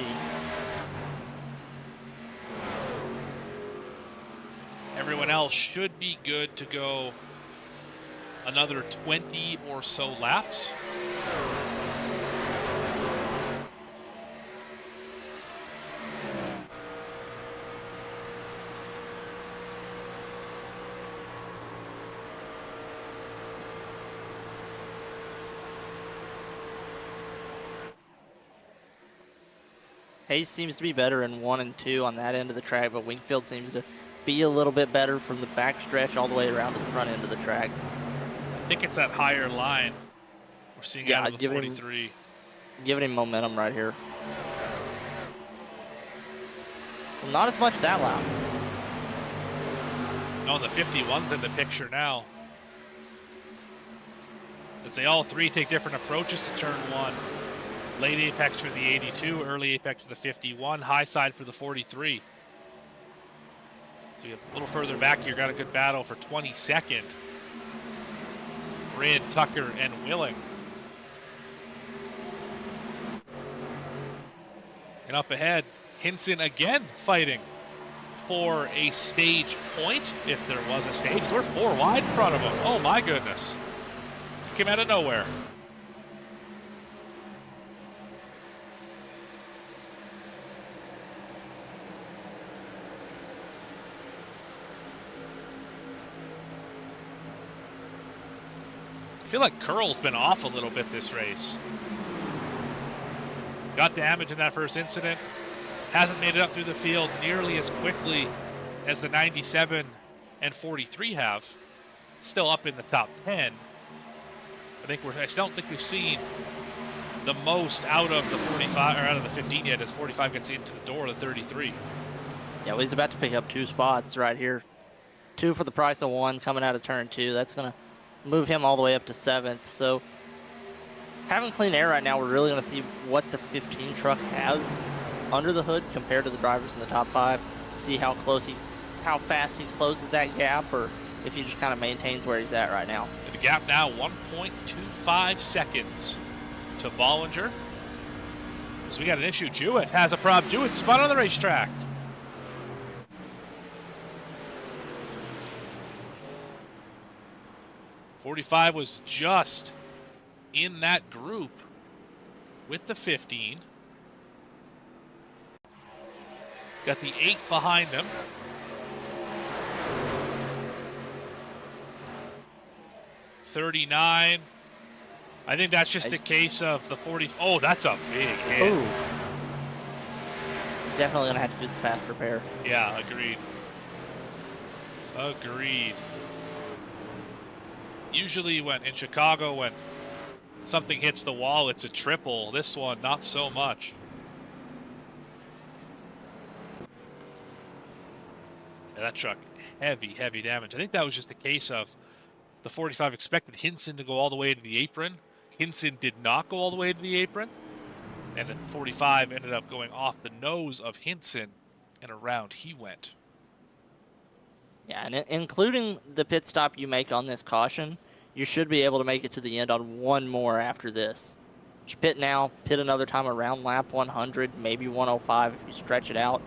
Everyone else should be good to go another 20 or so laps. Hayes seems to be better in 1 and 2 on that end of the track, but Wingfield seems to be a little bit better from the back stretch all the way around to the front end of the track. I think it's that higher line we're seeing out of the 43. Giving him momentum right here. Well, not as much that lap. No, the 51's in the picture now. As they all three take different approaches to turn 1. Late apex for the 82, early apex for the 51, high side for the 43. So you have a little further back here, got a good battle for 22nd. Red, Tucker, and Willing. And up ahead, Hinson again fighting for a stage point, if there was a stage. They're 4 wide in front of him. Oh my goodness. Came out of nowhere. I feel like Curl's been off a little bit this race. Got damage in that first incident. Hasn't made it up through the field nearly as quickly as the 97 and 43 have. Still up in the top 10. I still don't think we've seen the most out of the 45 or out of the 15 yet as 45 gets into the door of the 33. Yeah, well, he's about to pick up 2 spots right here. 2 for the price of 1 coming out of turn 2. That's going to move him all the way up to 7th. So having clean air right now, we're really going to see what the 15 truck has under the hood compared to the drivers in the top 5. See how fast he closes that gap, or if he just kind of maintains where he's at right now. The gap now 1.25 seconds to Bollinger. So we got an issue. Jewett has a problem. Jewett spun on the racetrack. .45 was just in that group with the 15. Got the 8 behind him. .39. I think that's just a case of the 40. Oh, that's a big hit. Ooh. Definitely gonna have to use the fast repair. Yeah, agreed. Agreed. Usually in Chicago, when something hits the wall, it's a triple. This one, not so much. Yeah, that truck, heavy damage. I think that was just a case of the 45 expected Hinson to go all the way to the apron. Hinson did not go all the way to the apron. And then 45 ended up going off the nose of Hinson, and around he went. Yeah, and including the pit stop you make on this caution, you should be able to make it to the end on 1 more after this. Just pit now, pit another time around lap 100, maybe 105 if you stretch it out,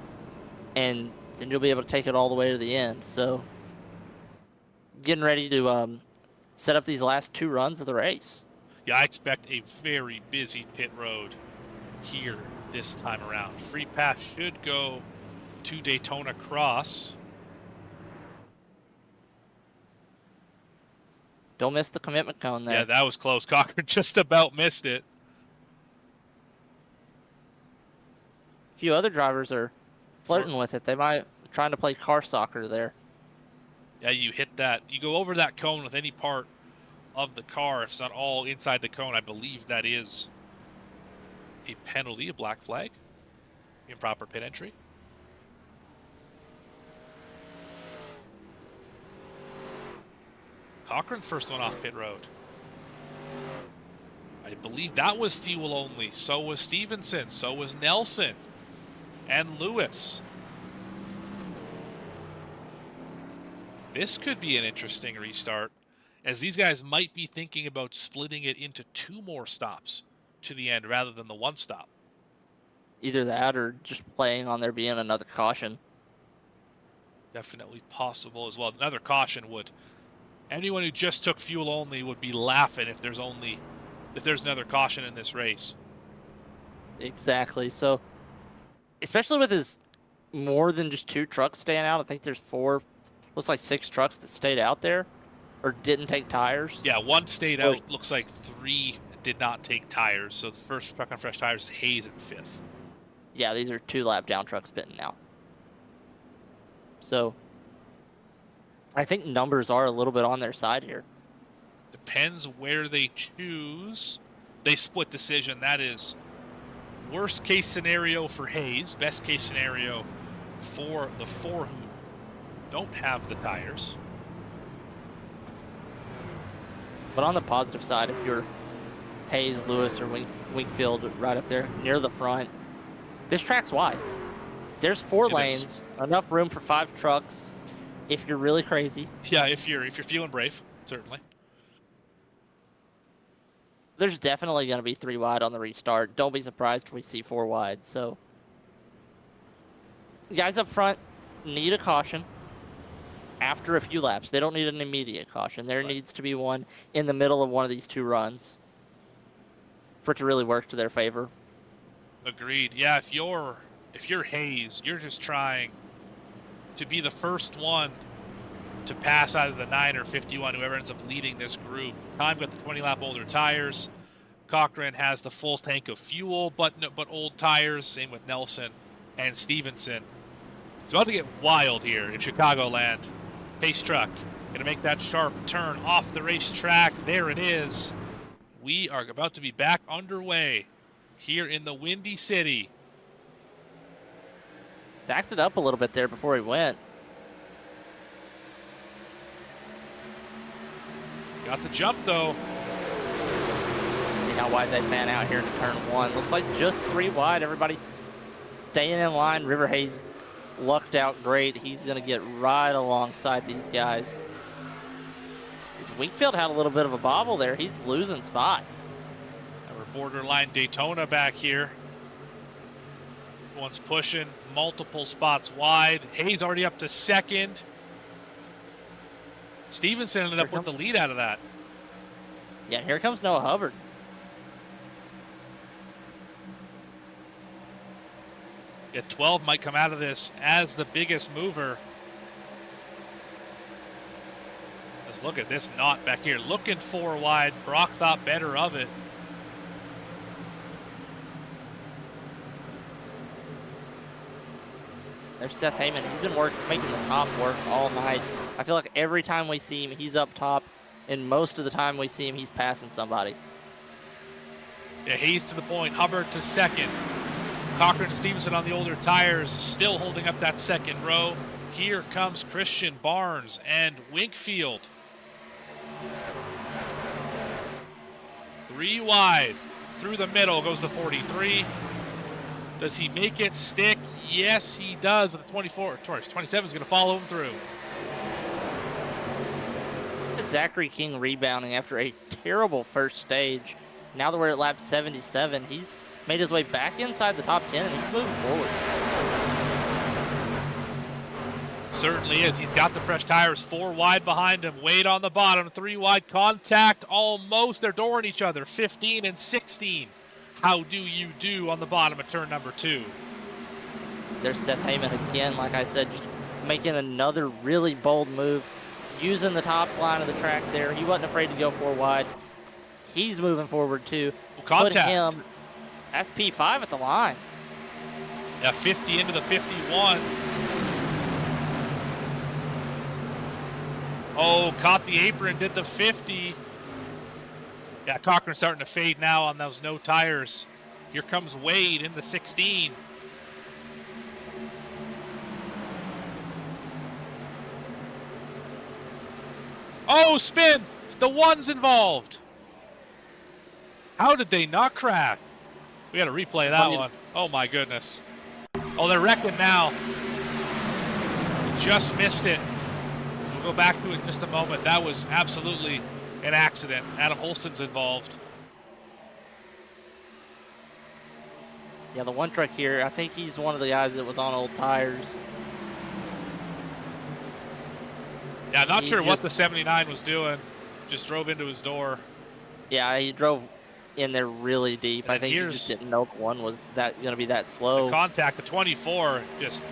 and then you'll be able to take it all the way to the end. So, getting ready to set up these last 2 runs of the race. Yeah, I expect a very busy pit road here this time around. Free pass should go to Daytona Cross. Don't miss the commitment cone there. Yeah, that was close. Cochran just about missed it. A few other drivers are flirting with it. They might trying to play car soccer there. Yeah, you hit that. You go over that cone with any part of the car, if it's not all inside the cone. I believe that is a penalty, a black flag, improper pit entry. Cochran first one off pit road. I believe that was fuel only. So was Stevenson. So was Nelson and Lewis. This could be an interesting restart, as these guys might be thinking about splitting it into 2 more stops to the end rather than the 1 stop. Either that or just playing on there being another caution. Definitely possible as well. Another caution would... Anyone who just took fuel only would be laughing if there's another caution in this race. Exactly. So, especially with his more than just 2 trucks staying out, I think there's 4, looks like 6 trucks that stayed out there or didn't take tires. Yeah, 1 stayed out. Looks like 3 did not take tires. So the first truck on fresh tires is Hayes at 5th. Yeah, these are 2 lap down trucks pitting out. So, I think numbers are a little bit on their side here. Depends where they choose. They split decision. That is worst case scenario for Hayes. Best case scenario for the 4 who don't have the tires. But on the positive side, if you're Hayes, Lewis, or Wingfield right up there near the front, this track's wide. There's 4 lanes, enough room for 5 trucks. If you're really crazy. Yeah, if you're feeling brave, certainly. There's definitely going to be 3 wide on the restart. Don't be surprised if we see 4 wide. So, guys up front need a caution after a few laps. They don't need an immediate caution. There needs to be one in the middle of one of these 2 runs for it to really work to their favor. Agreed. Yeah, if you're Hayes, you're just trying to be the first one to pass either the 9 or 51, whoever ends up leading this group. Time got the 20-lap older tires. Cochran has the full tank of fuel, but old tires. Same with Nelson and Stevenson. It's about to get wild here in Chicagoland. Pace truck gonna make that sharp turn off the racetrack. There it is. We are about to be back underway here in the Windy City. Backed it up a little bit there before he went. Got the jump, though. Let's see how wide they pan out here into turn 1. Looks like just 3 wide. Everybody staying in line. River Hayes lucked out great. He's going to get right alongside these guys. Wingfield had a little bit of a bobble there. He's losing spots. Our borderline Daytona back here. One's pushing multiple spots wide. Hayes already up to 2nd. Stevenson ended up with the lead out of that. Yeah, here comes Noah Hubbard. Yeah, 12 might come out of this as the biggest mover. Let's look at this knot back here. Looking 4 wide. Brock thought better of it. There's Seth Heyman. He's been making the top work all night. I feel like every time we see him, he's up top, and most of the time we see him, he's passing somebody. Yeah, Hayes to the point. Hubbard to 2nd. Cochran and Stevenson on the older tires, still holding up that 2nd row. Here comes Christian Barnes and Wingfield. 3 wide. Through the middle goes the 43. Does he make it stick? Yes, he does. But the 27 is going to follow him through. Zachary King rebounding after a terrible first stage. Now that we're at lap 77, he's made his way back inside the top 10, and he's moving forward. Certainly is. He's got the fresh tires 4 wide behind him. Wade on the bottom. 3 wide contact. Almost. They're dooring each other. 15 and 16. How do you do on the bottom of turn number 2? There's Seth Heyman again, like I said, just making another really bold move, using the top line of the track there. He wasn't afraid to go 4 wide. He's moving forward too. Contact. Him, that's P5 at the line. Yeah, 50 into the 51. Oh, caught the apron, did the 50. Yeah, Cochran's starting to fade now on those no tires. Here comes Wade in the 16. Oh, spin! The one's involved. How did they not crash? We got to replay that one. Oh, my goodness. Oh, they're wrecking now. Just missed it. We'll go back to it in just a moment. That was absolutely an accident. Adam Holston's involved. Yeah, the one truck here, I think he's one of the guys that was on old tires. Yeah, not sure what the 79 was doing. Just drove into his door. Yeah, he drove in there really deep. I think he just didn't know the one was going to be that slow. The contact, the 24, just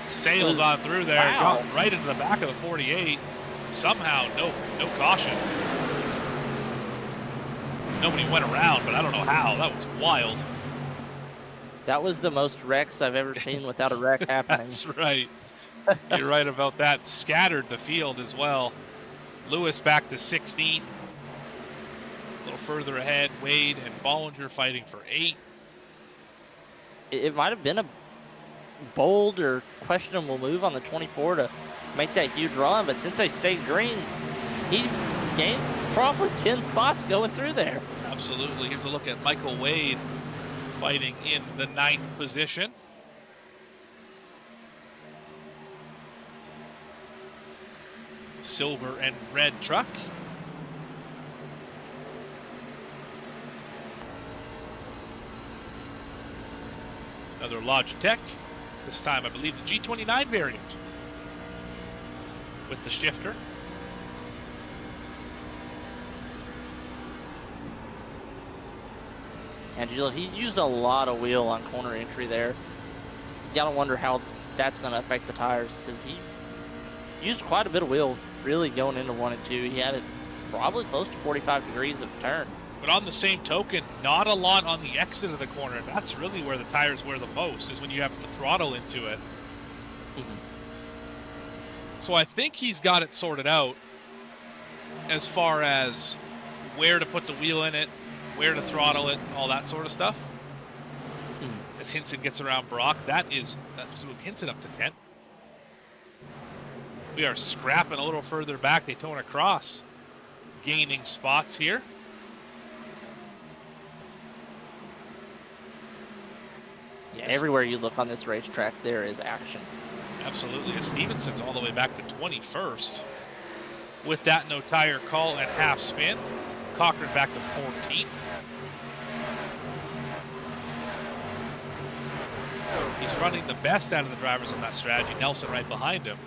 sails on through there, got right into the back of the 48. Somehow, no caution. Nobody went around, but I don't know how. That was wild. That was the most wrecks I've ever seen without a wreck happening. That's right. You're right about that. Scattered the field as well. Lewis back to 16. A little further ahead, Wade and Bollinger fighting for 8. It might have been a bold or questionable move on the 24 to make that huge run, but since they stayed green, he gained probably 10 spots going through there. Absolutely. Here's a look at Michael Wade fighting in the 9th position. Silver and red truck. Another Logitech. This time, I believe, the G29 variant with the shifter. And he used a lot of wheel on corner entry there. You gotta wonder how that's gonna affect the tires, because he used quite a bit of wheel really going into 1 and 2. He had it probably close to 45 degrees of turn. But on the same token, not a lot on the exit of the corner. That's really where the tires wear the most, is when you have to throttle into it. So I think he's got it sorted out as far as where to put the wheel in it, where to throttle it, all that sort of stuff. As Hinson gets around Brock, that's to move Hinson up to 10th. We are scrapping a little further back. Daytona Cross gaining spots here. Yeah, everywhere you look on this racetrack, there is action. Absolutely. As Stevenson's all the way back to 21st. With that no tire call and half spin. Cochran back to 14th. He's running the best out of the drivers on that strategy. Nelson right behind him.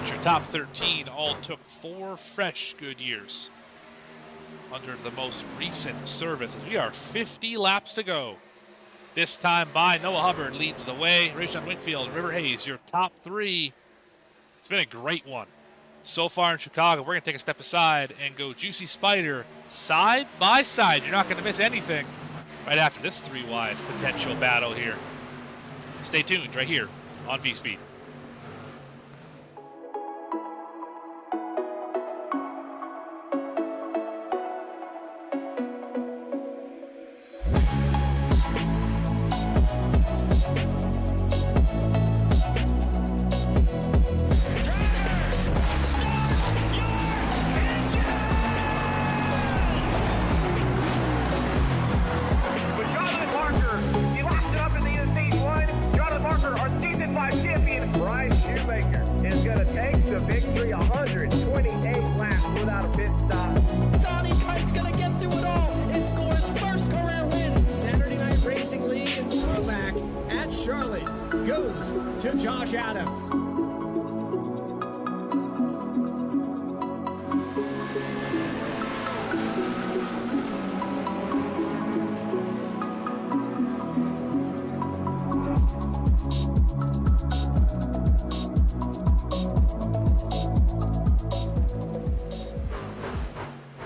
But your top 13 all took 4 fresh good years under the most recent service. We are 50 laps to go. This time by Noah Hubbard leads the way. Rajon Winfield, River Hayes, your top 3. It's been a great one so far in Chicago. We're going to take a step aside and go Juicy Spider side by side. You're not going to miss anything right after this 3-wide potential battle here. Stay tuned right here on V-Speed.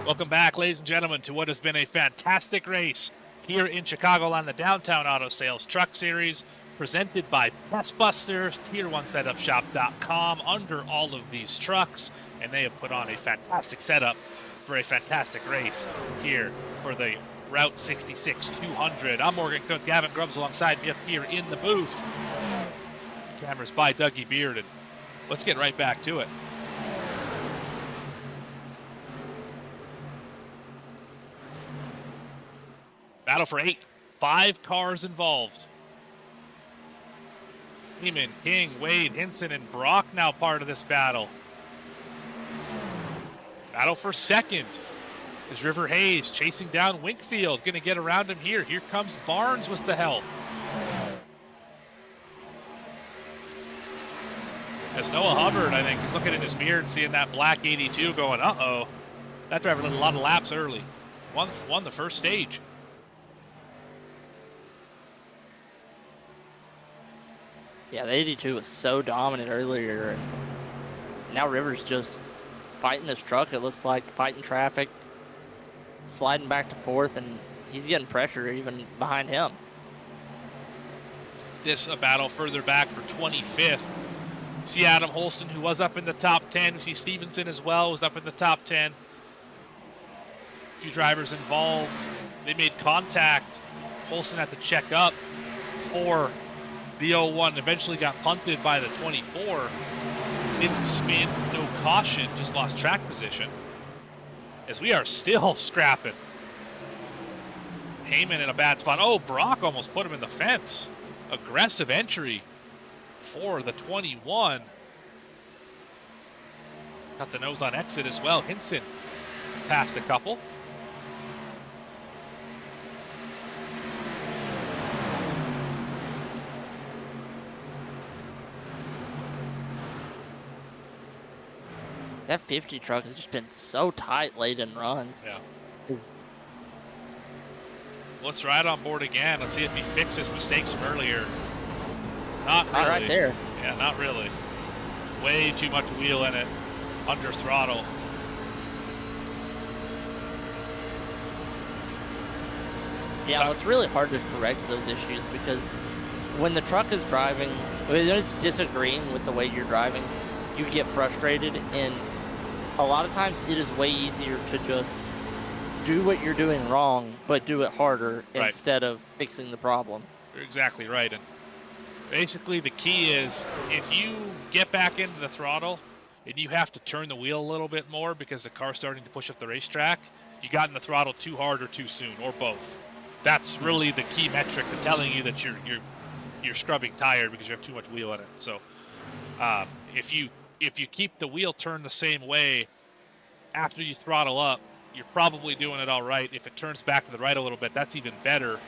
Welcome back, ladies and gentlemen, to what has been a fantastic race here in Chicagoland, the Downtown Auto Sales Truck Series, presented by Pest Busters, Tier1SetupShop.com, under all of these trucks, and they have put on a fantastic setup for a fantastic race here for the Route 66 200. I'm Morgan Cook, Gavin Grubbs alongside me up here in the booth. Cameras by Dougie Beard, and let's get right back to it. Battle for 8th. 5 cars involved. Heeman, King, Wade, Hinson, and Brock now part of this battle. Battle for 2nd is River Hayes chasing down Winkfield. Going to get around him here. Here comes Barnes with the help. As Noah Hubbard, I think, is looking in his mirror and seeing that black 82 going, uh-oh. That driver did a lot of laps early. Won the first stage. Yeah, the 82 was so dominant earlier. Now Rivers just fighting his truck, it looks like, fighting traffic, sliding back to 4th, and he's getting pressure even behind him. This a battle further back for 25th. We see Adam Holston, who was up in the top 10. We see Stevenson as well, was up in the top 10. A few drivers involved. They made contact. Holston had to check up for the 01, eventually got punted by the 24. Didn't spin, no caution, just lost track position. As we are still scrapping. Heyman in a bad spot. Oh, Brock almost put him in the fence. Aggressive entry for the 21. Got the nose on exit as well. Hinson passed a couple. That 50 truck has just been so tight late in runs. Yeah. Let's ride on board again. Let's see if he fixes mistakes from earlier. Not really. Right there. Yeah, not really. Way too much wheel in it. Under throttle. Yeah, it's really hard to correct those issues because when the truck is driving, when it's disagreeing with the way you're driving, you get frustrated, and a lot of times it is way easier to just do what you're doing wrong, but do it harder instead of fixing the problem. You're exactly right. And basically the key is if you get back into the throttle and you have to turn the wheel a little bit more because the car's starting to push up the racetrack, you got in the throttle too hard or too soon, or both. That's really the key metric to telling you that you're scrubbing tired because you have too much wheel in it. So if you keep the wheel turned the same way after you throttle up, you're probably doing it all right. If it turns back to the right a little bit, that's even better.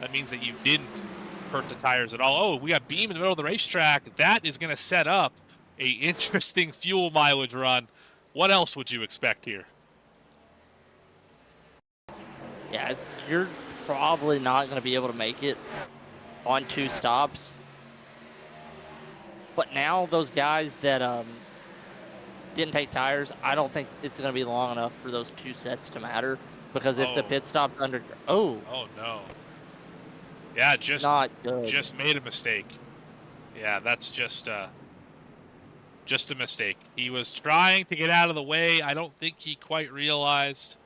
That means that you didn't hurt the tires at all. Oh, we got beam in the middle of the racetrack. That is going to set up a interesting fuel mileage run. What else would you expect here? Yeah, you're probably not going to be able to make it on 2 stops. But now those guys that didn't take tires, I don't think it's going to be long enough for those 2 sets to matter. Because if the pit stop's under... Oh no. Yeah, not good. Just made a mistake. Yeah, that's just a mistake. He was trying to get out of the way. I don't think he quite realized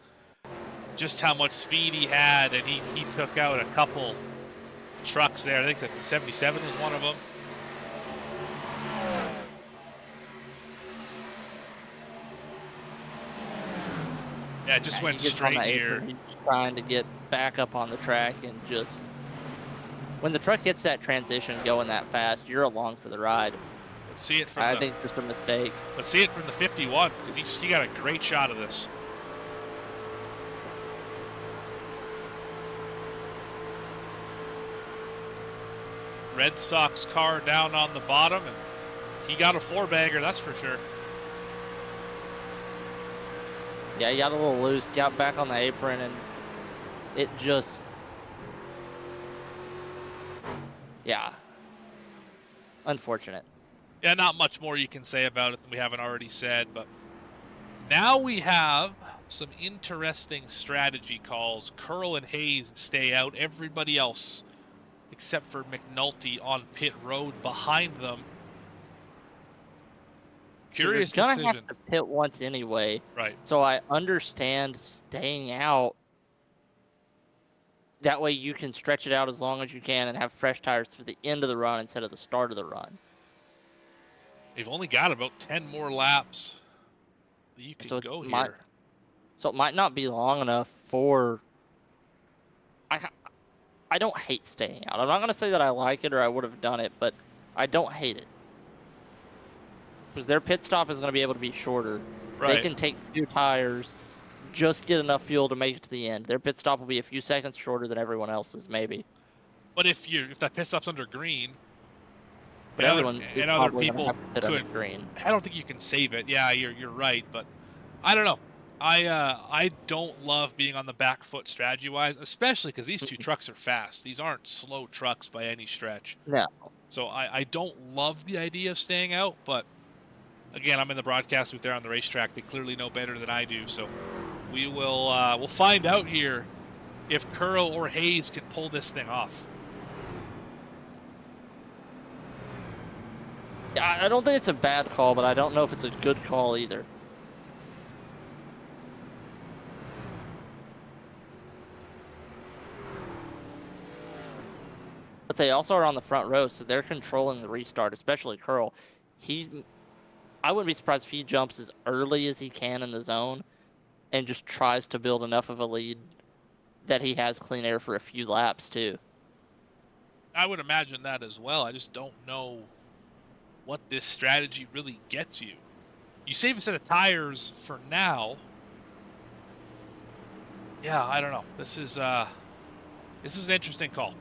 just how much speed he had, and he took out a couple trucks there. I think that the 77 was one of them. Yeah, it just went straight here. He's trying to get back up on the track, and just when the truck hits that transition going that fast, you're along for the ride. Let's see it from I think just a mistake. Let's see it from the 51, because he got a great shot of this. Red Sox car down on the bottom, and he got a 4-bagger, that's for sure. Yeah, he got a little loose, got back on the apron, and it just... Yeah. Unfortunate. Yeah, not much more you can say about it than we haven't already said, but now we have some interesting strategy calls. Curl and Hayes stay out. Everybody else, except for McNulty, on pit road behind them. Curious so you're decision. gonna have to pit once anyway. Right. So I understand staying out. That way you can stretch it out as long as you can and have fresh tires for the end of the run instead of the start of the run. They've only got about 10 more laps that you can go here. So it might not be long enough for... I don't hate staying out. I'm not going to say that I like it or I would have done it, but I don't hate it. Because their pit stop is going to be able to be shorter. Right. They can take 2 tires, just get enough fuel to make it to the end. Their pit stop will be a few seconds shorter than everyone else's, maybe. But if that pit stop's under green, but and other people could green. I don't think you can save it. Yeah, you're right, but I don't know. I don't love being on the back foot strategy-wise, especially because these 2 trucks are fast. These aren't slow trucks by any stretch. No. So I don't love the idea of staying out, but again, I'm in the broadcast booth there on the racetrack. They clearly know better than I do, so we'll find out here if Curl or Hayes can pull this thing off. I don't think it's a bad call, but I don't know if it's a good call either. But they also are on the front row, so they're controlling the restart, especially Curl. I wouldn't be surprised if he jumps as early as he can in the zone and just tries to build enough of a lead that he has clean air for a few laps, too. I would imagine that as well. I just don't know what this strategy really gets you. You save a set of tires for now. Yeah, I don't know. This is an interesting call.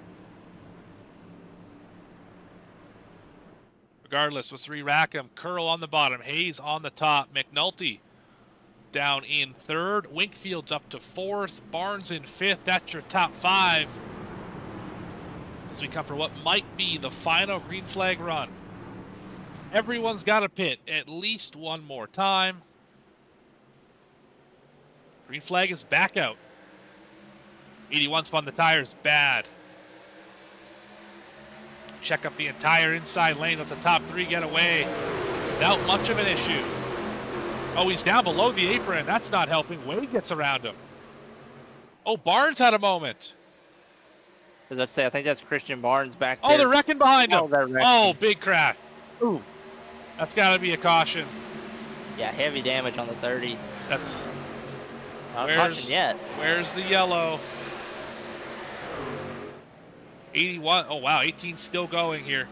Regardless, let's re-rack him. Curl on the bottom, Hayes on the top, McNulty down in 3rd, Winkfield's up to 4th, Barnes in 5th. That's your top 5 as we come for what might be the final green flag run. Everyone's got to pit at least one more time. Green flag is back out. 81 spun the tires bad. Check up the entire inside lane. Let's the top 3 get away without much of an issue. Oh, he's down below the apron. That's not helping. Wade gets around him. Oh, Barnes had a moment. As I say, I think that's Christian Barnes back there. Oh, they're wrecking behind him. Oh, oh, big crash. Ooh. That's got to be a caution. Yeah, heavy damage on the 30. That's... Not a caution yet. Where's the yellow? 81. Oh, wow. 18 still going here.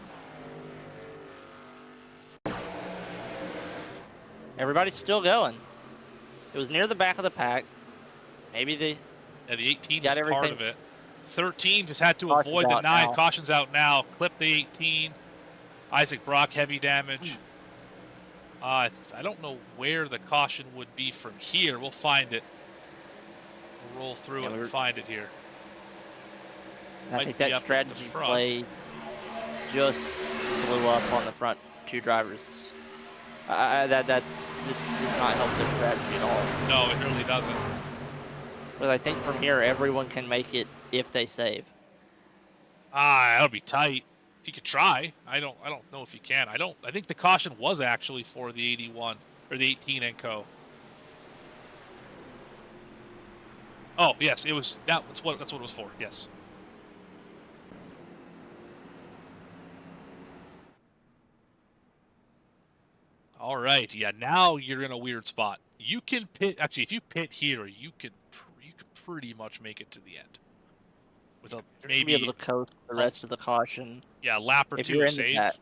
Everybody's still going. It was near the back of the pack. Maybe the 18 is part of it. 13 just had to avoid the 9. Now. Caution's out now. Clip the 18. Isaac Brock, heavy damage. I don't know where the caution would be from here. We'll find it. We'll roll through it and find it here. I think that strategy play just blew up on the front 2 drivers. This does not help their strategy at all. No, it really doesn't. But I think from here everyone can make it if they save. That'll be tight. He could try. I don't know if he can. I think the caution was actually for the 81 or the 18 Enco. Oh yes, it was. That's what it was for. Yes. All right. Yeah. Now you're in a weird spot. You can pit. Actually, if you pit here, you could pretty much make it to the end. With a maybe be able to coast the rest of the caution. Yeah, lap or 2 save.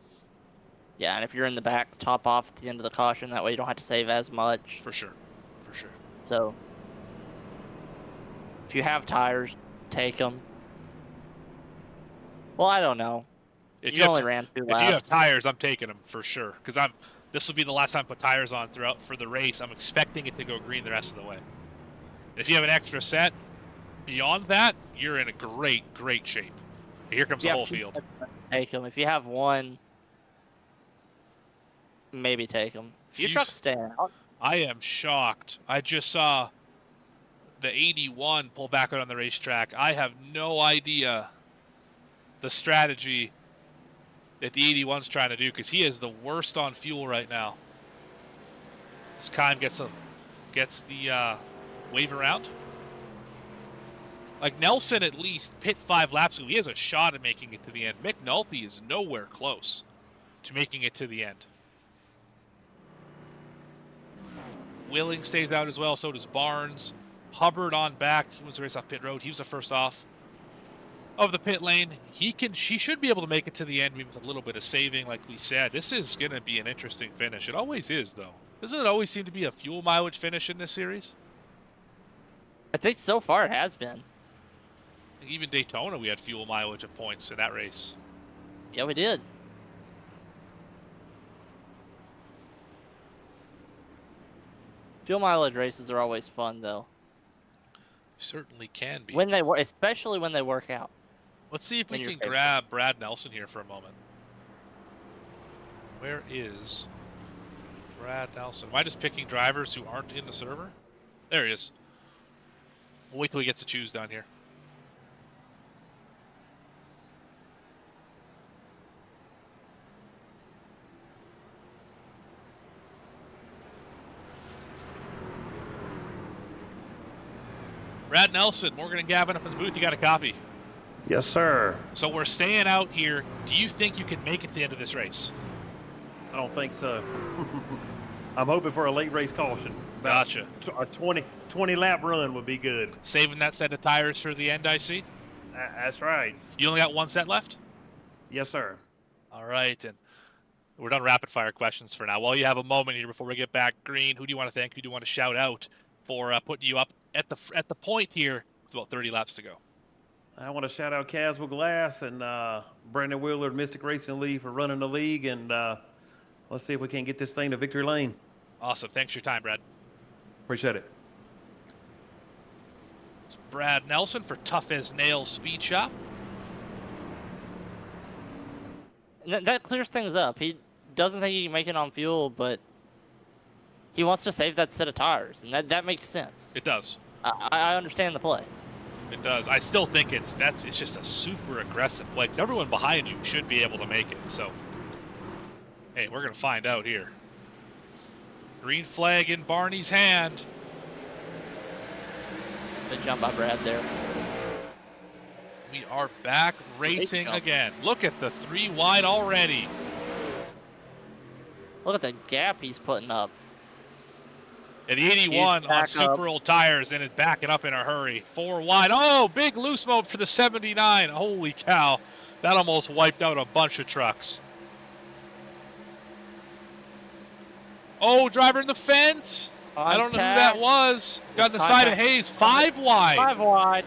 Yeah, and if you're in the back, top off at the end of the caution. That way you don't have to save as much. For sure. For sure. So, if you have tires, take them. Well, I don't know. If you only ran 2 laps. If you have tires, I'm taking them for sure. Because this will be the last time I put tires on for the race. I'm expecting it to go green the rest of the way. And if you have an extra set, beyond that, you're in a great shape. Here comes the whole field. Take them. If you have 1, maybe take them. If your truck's staying out. I am shocked. I just saw the 81 pull back out on the racetrack. I have no idea the strategy that the 81's trying to do because he is the worst on fuel right now. As Kime gets the wave around. Like Nelson, at least pit 5 laps ago, he has a shot at making it to the end. McNulty is nowhere close to making it to the end. Willing stays out as well, so does Barnes. Hubbard on back. He was the race off pit road. He was the first off of the pit lane. He should be able to make it to the end with a little bit of saving, like we said. This is going to be an interesting finish. It always is, though. Doesn't it always seem to be a fuel mileage finish in this series? I think so far it has been. Even Daytona, we had fuel mileage of points in that race. Yeah, we did. Fuel mileage races are always fun, though. Certainly can be. When they especially when they work out. Let's see if we can grab Brad Nelson here for a moment. Where is Brad Nelson? Am I just picking drivers who aren't in the server? There he is. We'll wait till he gets to choose down here. Brad Nelson, Morgan and Gavin up in the booth. You got a copy? Yes, sir. So we're staying out here. Do you think you can make it to the end of this race? I don't think so. I'm hoping for a late race caution. Gotcha. A 20 lap run would be good. Saving that set of tires for the end, I see. That's right. You only got one set left? Yes, sir. All right, and we're done rapid fire questions for now. While you have a moment here before we get back, Green, who do you want to thank? Who do you want to shout out for putting you up at the point here with about 30 laps to go? I want to shout out Caswell Glass and Brandon Wheeler and Mystic Racing League for running the league, and let's see if we can get this thing to victory lane. Awesome. Thanks for your time, Brad. Appreciate it. It's Brad Nelson for Tough as Nails Speed Shop. That clears things up. He doesn't think he can make it on fuel, but he wants to save that set of tires, and that makes sense. It does. I understand the play. It does. I still think it's just a super aggressive play, because everyone behind you should be able to make it. So, hey, we're going to find out here. Green flag in Barney's hand. Good jump by Brad there. We are back racing again. Look at the 3 wide already. Look at the gap he's putting up. At 81 on super old tires, and it's backing up in a hurry. 4 wide. Oh, big loose mode for the 79. Holy cow. That almost wiped out a bunch of trucks. Oh, driver in the fence. I don't know who that was. Got on the side of Hayes. 5 wide. 5 wide.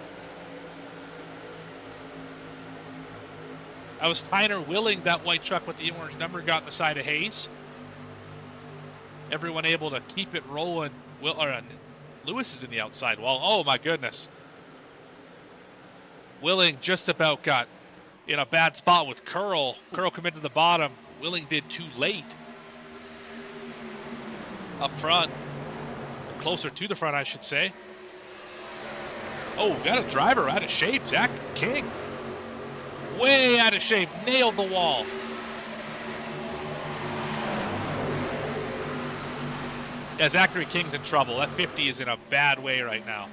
That was Tyner Willing, that white truck with the orange number, got on the side of Hayes. Everyone able to keep it rolling. Lewis is in the outside wall. Oh, my goodness. Willing just about got in a bad spot with Curl. Curl committed to the bottom. Willing did too late. Up front. Closer to the front, I should say. Oh, got a driver out of shape. Zach King. Way out of shape. Nailed the wall. Yeah, Zachary King's in trouble. That 50 is in a bad way right now.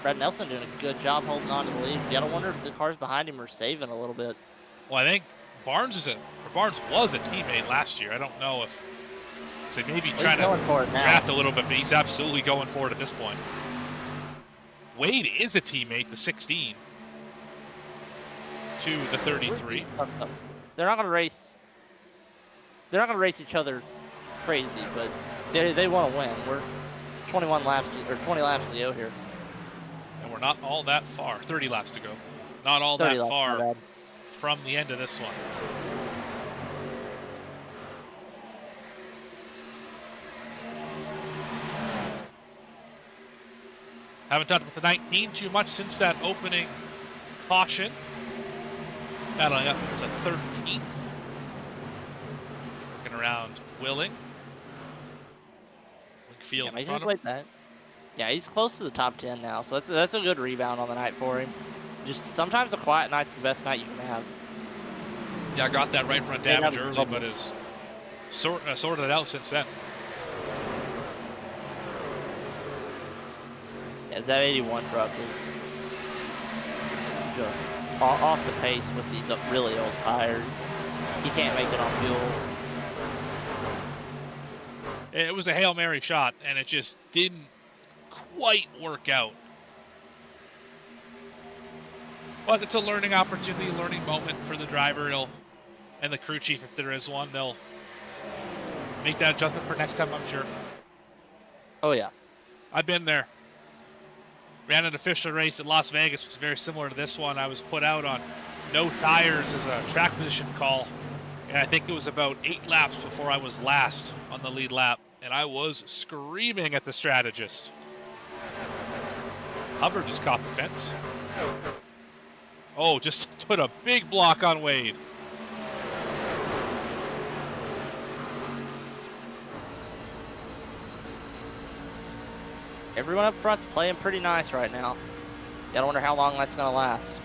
Brad Nelson doing a good job holding on to the lead. You gotta wonder if the cars behind him are saving a little bit. Well, I think Barnes was a teammate last year. I don't know if so maybe trying to draft a little bit, but he's absolutely going for it at this point. Wade is a teammate, the 16 to the 33. They're not gonna race. They're not gonna race each other crazy, but they want to win. We're 20 laps to go here. And we're not all that far. 30 laps to go. Not all that far from the end of this one. Haven't talked about the 19 too much since that opening caution. Battling up to 13th. Looking around Willing. Winkfield in front of him. Yeah, he's close to the top 10 now, so that's a good rebound on the night for him. Just sometimes a quiet night's the best night you can have. Yeah, I got that right front damage early, but has sorted it out since then. As that 81 truck is just off the pace with these really old tires. He can't make it on fuel. It was a Hail Mary shot, and it just didn't quite work out. But it's a learning opportunity, learning moment for the driver and the crew chief, if there is one. They'll make that adjustment for next time, I'm sure. Oh, yeah. I've been there. Ran an official race at Las Vegas, which is very similar to this one. I was put out on no tires as a track position call. And I think it was about 8 laps before I was last on the lead lap. And I was screaming at the strategist. Hubbard just caught the fence. Oh, just put a big block on Wade. Everyone up front's playing pretty nice right now. Gotta wonder how long that's gonna last.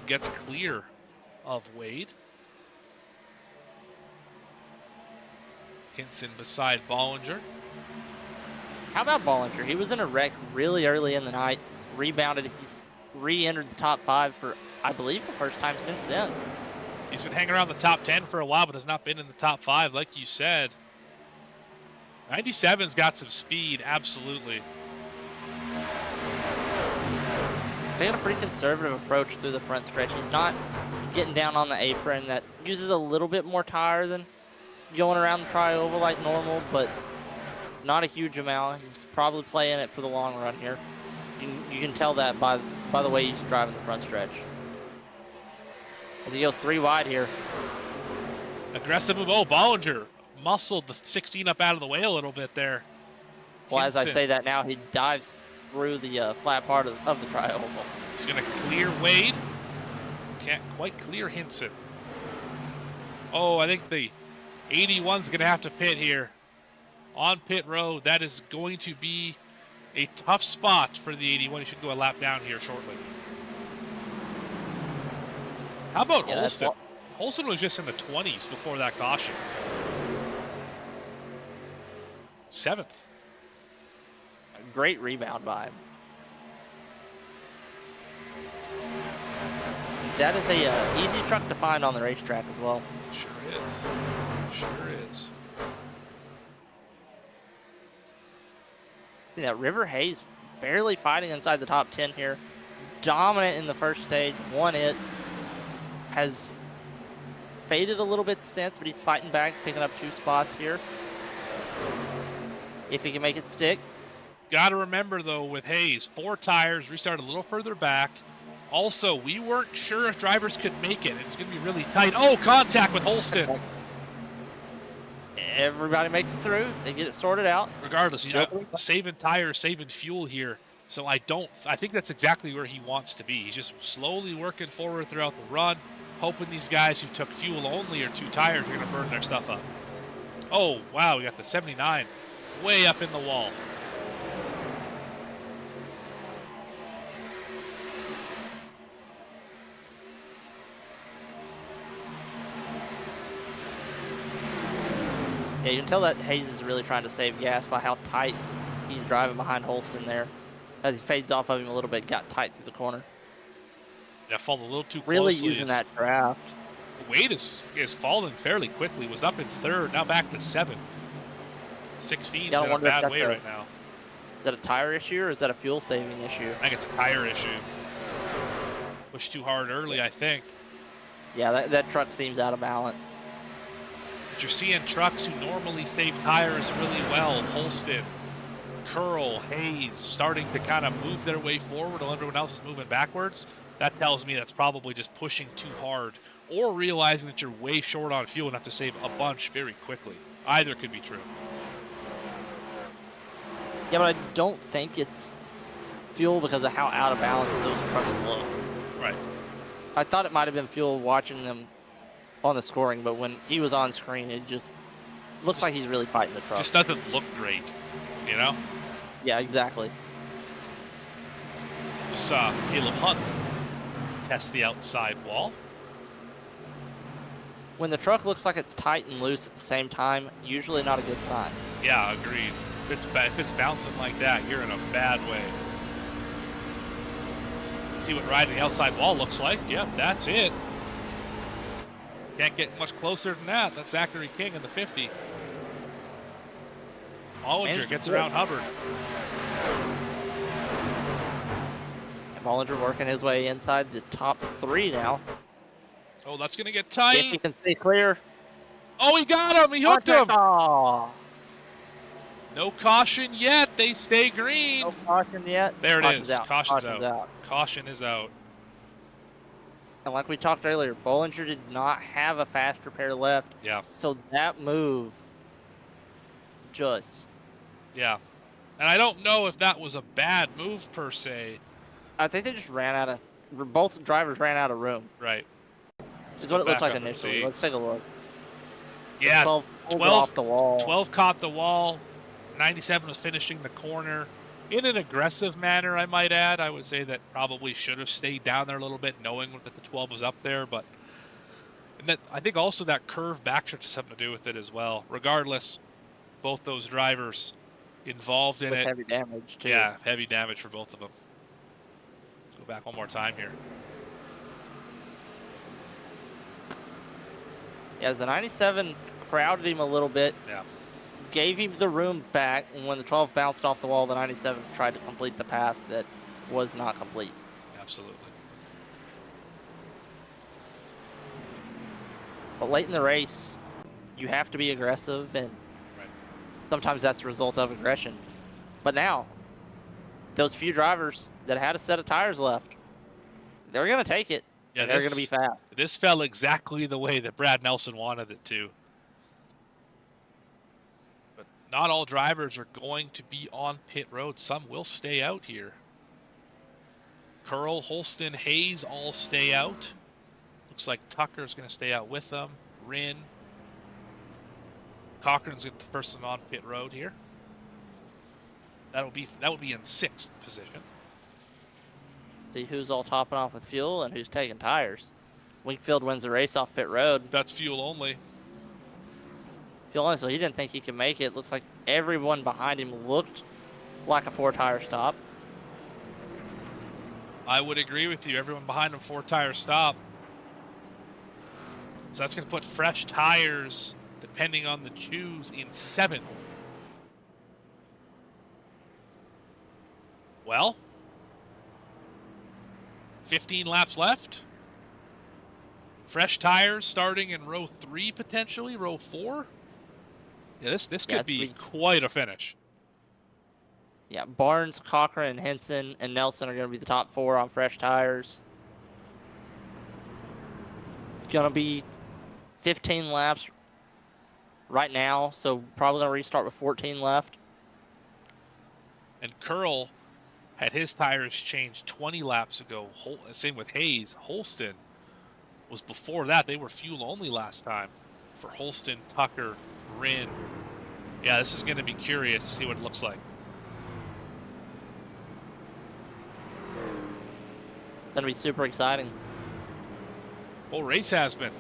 Gets clear of Wade. Hinson beside Bollinger. How about Bollinger? He was in a wreck really early in the night, rebounded. He's re-entered the top 5 for, I believe, the first time since then. He's been hanging around the top 10 for a while, but has not been in the top 5, like you said. 97's got some speed, absolutely. Taking a pretty conservative approach through the front stretch. He's not getting down on the apron. That uses a little bit more tire than going around the tri-oval like normal, but not a huge amount. He's probably playing it for the long run here. You can tell that by the way he's driving the front stretch. As he goes 3 wide here. Aggressive move. Oh, Bollinger muscled the 16 up out of the way a little bit there. Well, Hinson. As I say that now, he dives through the flat part of the tri-oval. He's going to clear Wade. Can't quite clear Hinson. Oh, I think the 81's going to have to pit here. On pit road, that is going to be a tough spot for the 81. He should go a lap down here shortly. How about Holston? Holston was just in the 20s before that caution. 7th. Great rebound by him. That is a easy truck to find on the racetrack as well. Sure is. Sure is. See that River Hayes barely fighting inside the top 10 here. Dominant in the first stage. Won it. Has faded a little bit since, but he's fighting back, picking up 2 spots here. If he can make it stick. Got to remember, though, with Hayes, 4 tires, restart a little further back. Also, we weren't sure if drivers could make it. It's going to be really tight. Oh, contact with Holston. Everybody makes it through. They get it sorted out. Regardless, you know, saving tires, saving fuel here. So I think that's exactly where he wants to be. He's just slowly working forward throughout the run, hoping these guys who took fuel only or 2 tires are going to burn their stuff up. Oh, wow, we got the 79 way up in the wall. Yeah, you can tell that Hayes is really trying to save gas by how tight he's driving behind Holston there. As he fades off of him a little bit, got tight through the corner. Yeah, followed a little too really closely. Using that draft. Wade is falling fairly quickly. Was up in 3rd, now back to 7th. 16's in a bad way right now. Is that a tire issue or is that a fuel saving issue? I think it's a tire issue. Pushed too hard early, I think. Yeah, that truck seems out of balance. But you're seeing trucks who normally save tires really well. Holston, Curl, Hayes starting to kind of move their way forward while everyone else is moving backwards. That tells me that's probably just pushing too hard or realizing that you're way short on fuel and have to save a bunch very quickly. Either could be true. Yeah, but I don't think it's fuel because of how out of balance those trucks look. Right. I thought it might have been fuel watching them on the scoring, but when he was on screen, it just looks like he's really fighting the truck. Just doesn't look great, you know? Yeah, exactly. Just saw Caleb Hunt test the outside wall. When the truck looks like it's tight and loose at the same time, usually not a good sign. Yeah, agreed. If it's bouncing like that, you're in a bad way. See what riding the outside wall looks like. Yep, that's it. Can't get much closer than that. That's Zachary King in the 50. Bollinger gets around Hubbard. And Bollinger working his way inside the top 3 now. Oh, that's going to get tight. If he can stay clear. Oh, he got him. He hooked him. Oh. No caution yet. They stay green. No caution yet. There it is. Out. Caution's out. Caution is out. And like we talked earlier, Bollinger did not have a fast repair left. Yeah. So that move just... Yeah. And I don't know if that was a bad move per se. I think they just ran out of... Both drivers ran out of room. Right. Is what it looked like initially. Let's take a look. Yeah. 12 off the wall. 12 caught the wall. 97 was finishing the corner in an aggressive manner, I might add. I would say that probably should have stayed down there a little bit, knowing that the 12 was up there. But and that, I think also that curve backstretch has something to do with it as well. Regardless, both those drivers involved in with it. Heavy damage, too. Yeah, heavy damage for both of them. Let's go back one more time here. Yeah, as the 97 crowded him a little bit. Yeah. Gave him the room back, and when the 12 bounced off the wall, the 97 tried to complete the pass that was not complete. Absolutely. But late in the race, you have to be aggressive, and sometimes that's a result of aggression. But now, those few drivers that had a set of tires left, they're going to take it, and they're going to be fast. This fell exactly the way that Brad Nelson wanted it to. Not all drivers are going to be on pit road. Some will stay out here. Curl, Holston, Hayes all stay out. Looks like Tucker's going to stay out with them. Rinn. Cochran's the first one on pit road here. That would be in 6th position. See who's all topping off with fuel and who's taking tires. Wingfield wins the race off pit road. That's fuel only. Fuel only, so he didn't think he could make it. Looks like everyone behind him looked like a 4-tire stop. I would agree with you. Everyone behind him, 4-tire stop. So that's going to put fresh tires, depending on the choose, in 7th. Well, 15 laps left. Fresh tires starting in row 3, potentially, row 4. Yeah, this could be quite a finish. Yeah, Barnes, Cochran, and Henson and Nelson are going to be the top 4 on fresh tires. Going to be 15 laps right now, so probably going to restart with 14 left. And Curl had his tires changed 20 laps ago. Same with Hayes. Holston was before that. They were fuel only last time for Holston, Tucker, Rinn. Yeah, this is going to be curious to see what it looks like. Going to be super exciting. Whole race has been.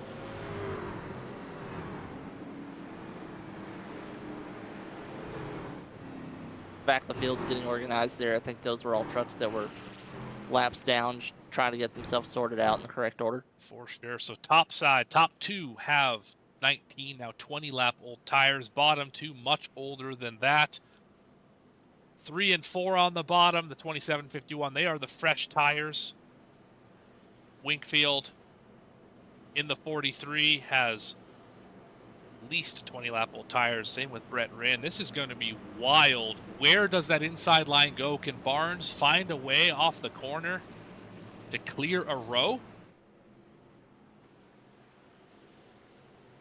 Back of the field getting organized there. I think those were all trucks that were laps down, trying to get themselves sorted out in the correct order. For sure. So top side, top 2 have 19, now 20 lap old tires. Bottom 2 much older than that. 3 and 4 on the bottom, the 2751, they are the fresh tires. Wingfield in the 43 has at least 20 lap old tires. Same with Brett Rinn. This is going to be wild. Where does that inside line go? Can Barnes find a way off the corner to clear a row?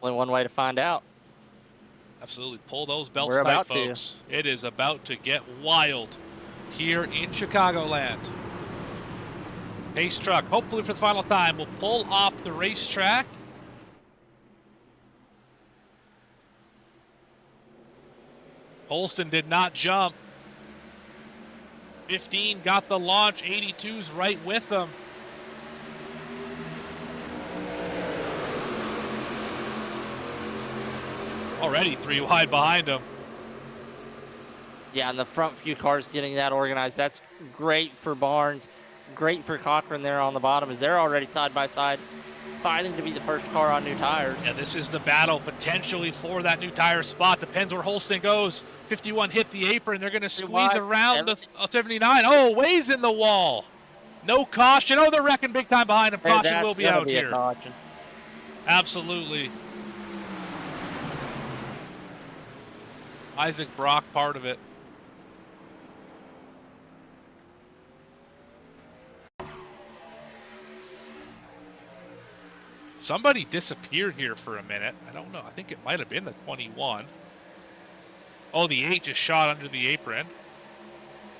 Only one way to find out. Absolutely. Pull those belts tight, folks. It is about to get wild here in Chicagoland. Pace truck, hopefully for the final time, will pull off the racetrack. Holston did not jump. 15 got the launch. 82's right with them. Already 3 wide behind him. Yeah, and the front few cars getting that organized. That's great for Barnes. Great for Cochran there on the bottom, as they're already side by side fighting to be the first car on new tires. Yeah, this is the battle potentially for that new tire spot. Depends where Holston goes. 51 hit the apron. They're going to squeeze around the 79. Oh, Wade's in the wall. No caution. Oh, they're wrecking big time behind him. Caution will be out here. Absolutely. Isaac Brock part of it. Somebody disappeared here for a minute. I don't know. I think it might have been the 21. Oh, the 8 just shot under the apron.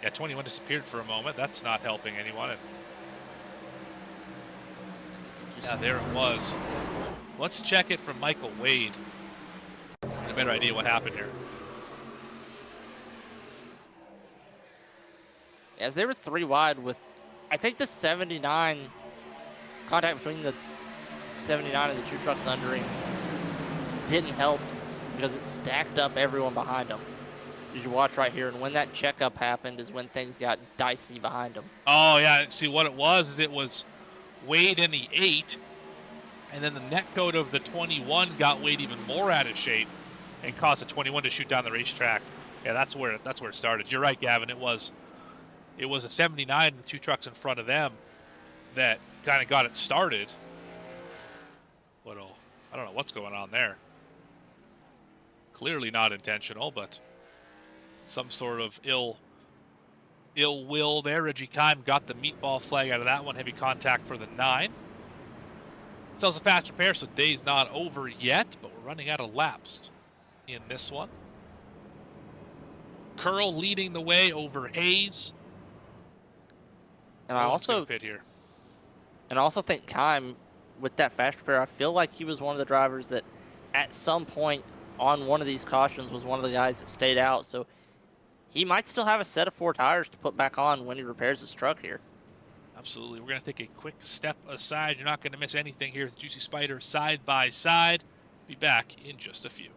Yeah, 21 disappeared for a moment. That's not helping anyone. Yeah, there it was. Let's check it from Michael Wade. Get a better idea what happened here. As they were 3 wide with, I think the 79 contact between the 79 and the 2 trucks under him didn't help because it stacked up everyone behind him. As you watch right here, and when that checkup happened is when things got dicey behind him. Oh, yeah, and see what it was is it was Wade in the 8, and then the net code of the 21 got Wade even more out of shape and caused the 21 to shoot down the racetrack. Yeah, that's where it started. You're right, Gavin. It was a 79 and the 2 trucks in front of them that kind of got it started. I don't know what's going on there. Clearly not intentional, but some sort of ill will there. Reggie Kime got the meatball flag out of that one. Heavy contact for the 9. Sells a fast repair, so day's not over yet, but we're running out of laps in this one. Curl leading the way over Hayes. And I also pit here. And I also think Kime, with that fast repair, I feel like he was one of the drivers that at some point on one of these cautions was one of the guys that stayed out. So he might still have a set of 4 tires to put back on when he repairs his truck here. Absolutely. We're going to take a quick step aside. You're not going to miss anything here with Juicy Spider side by side. Be back in just a few.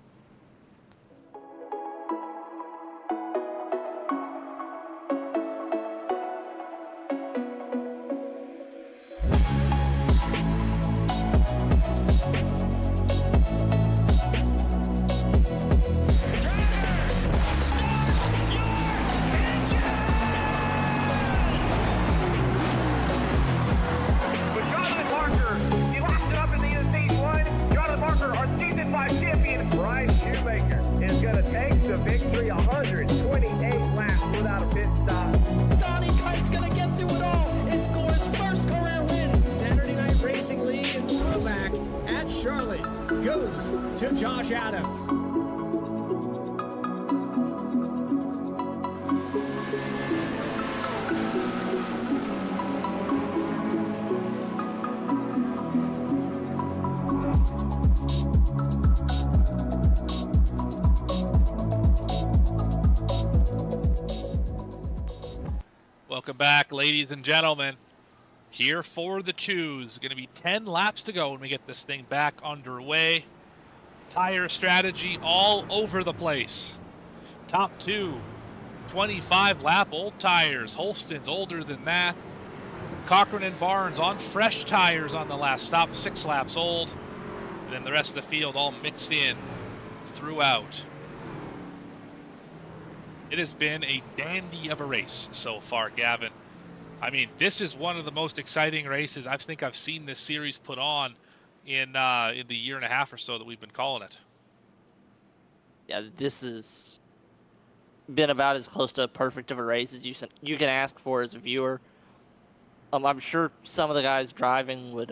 The victory, 128 laps without a pit stop. Donnie Kite's gonna get through it all and score his first career win. Saturday Night Racing League and throwback at Charlotte goes to Josh Adams. Welcome back, ladies and gentlemen. Here for the choose. Going to be 10 laps to go when we get this thing back underway. Tire strategy all over the place. Top 2, 25-lap old tires. Holston's older than that. Cochran and Barnes on fresh tires on the last stop, 6 laps old. And then the rest of the field all mixed in throughout. It has been a dandy of a race so far, Gavin. I mean, this is one of the most exciting races I think I've seen this series put on in the year and a half or so that we've been calling it. Yeah, this has been about as close to perfect of a race as you can ask for as a viewer. I'm sure some of the guys driving would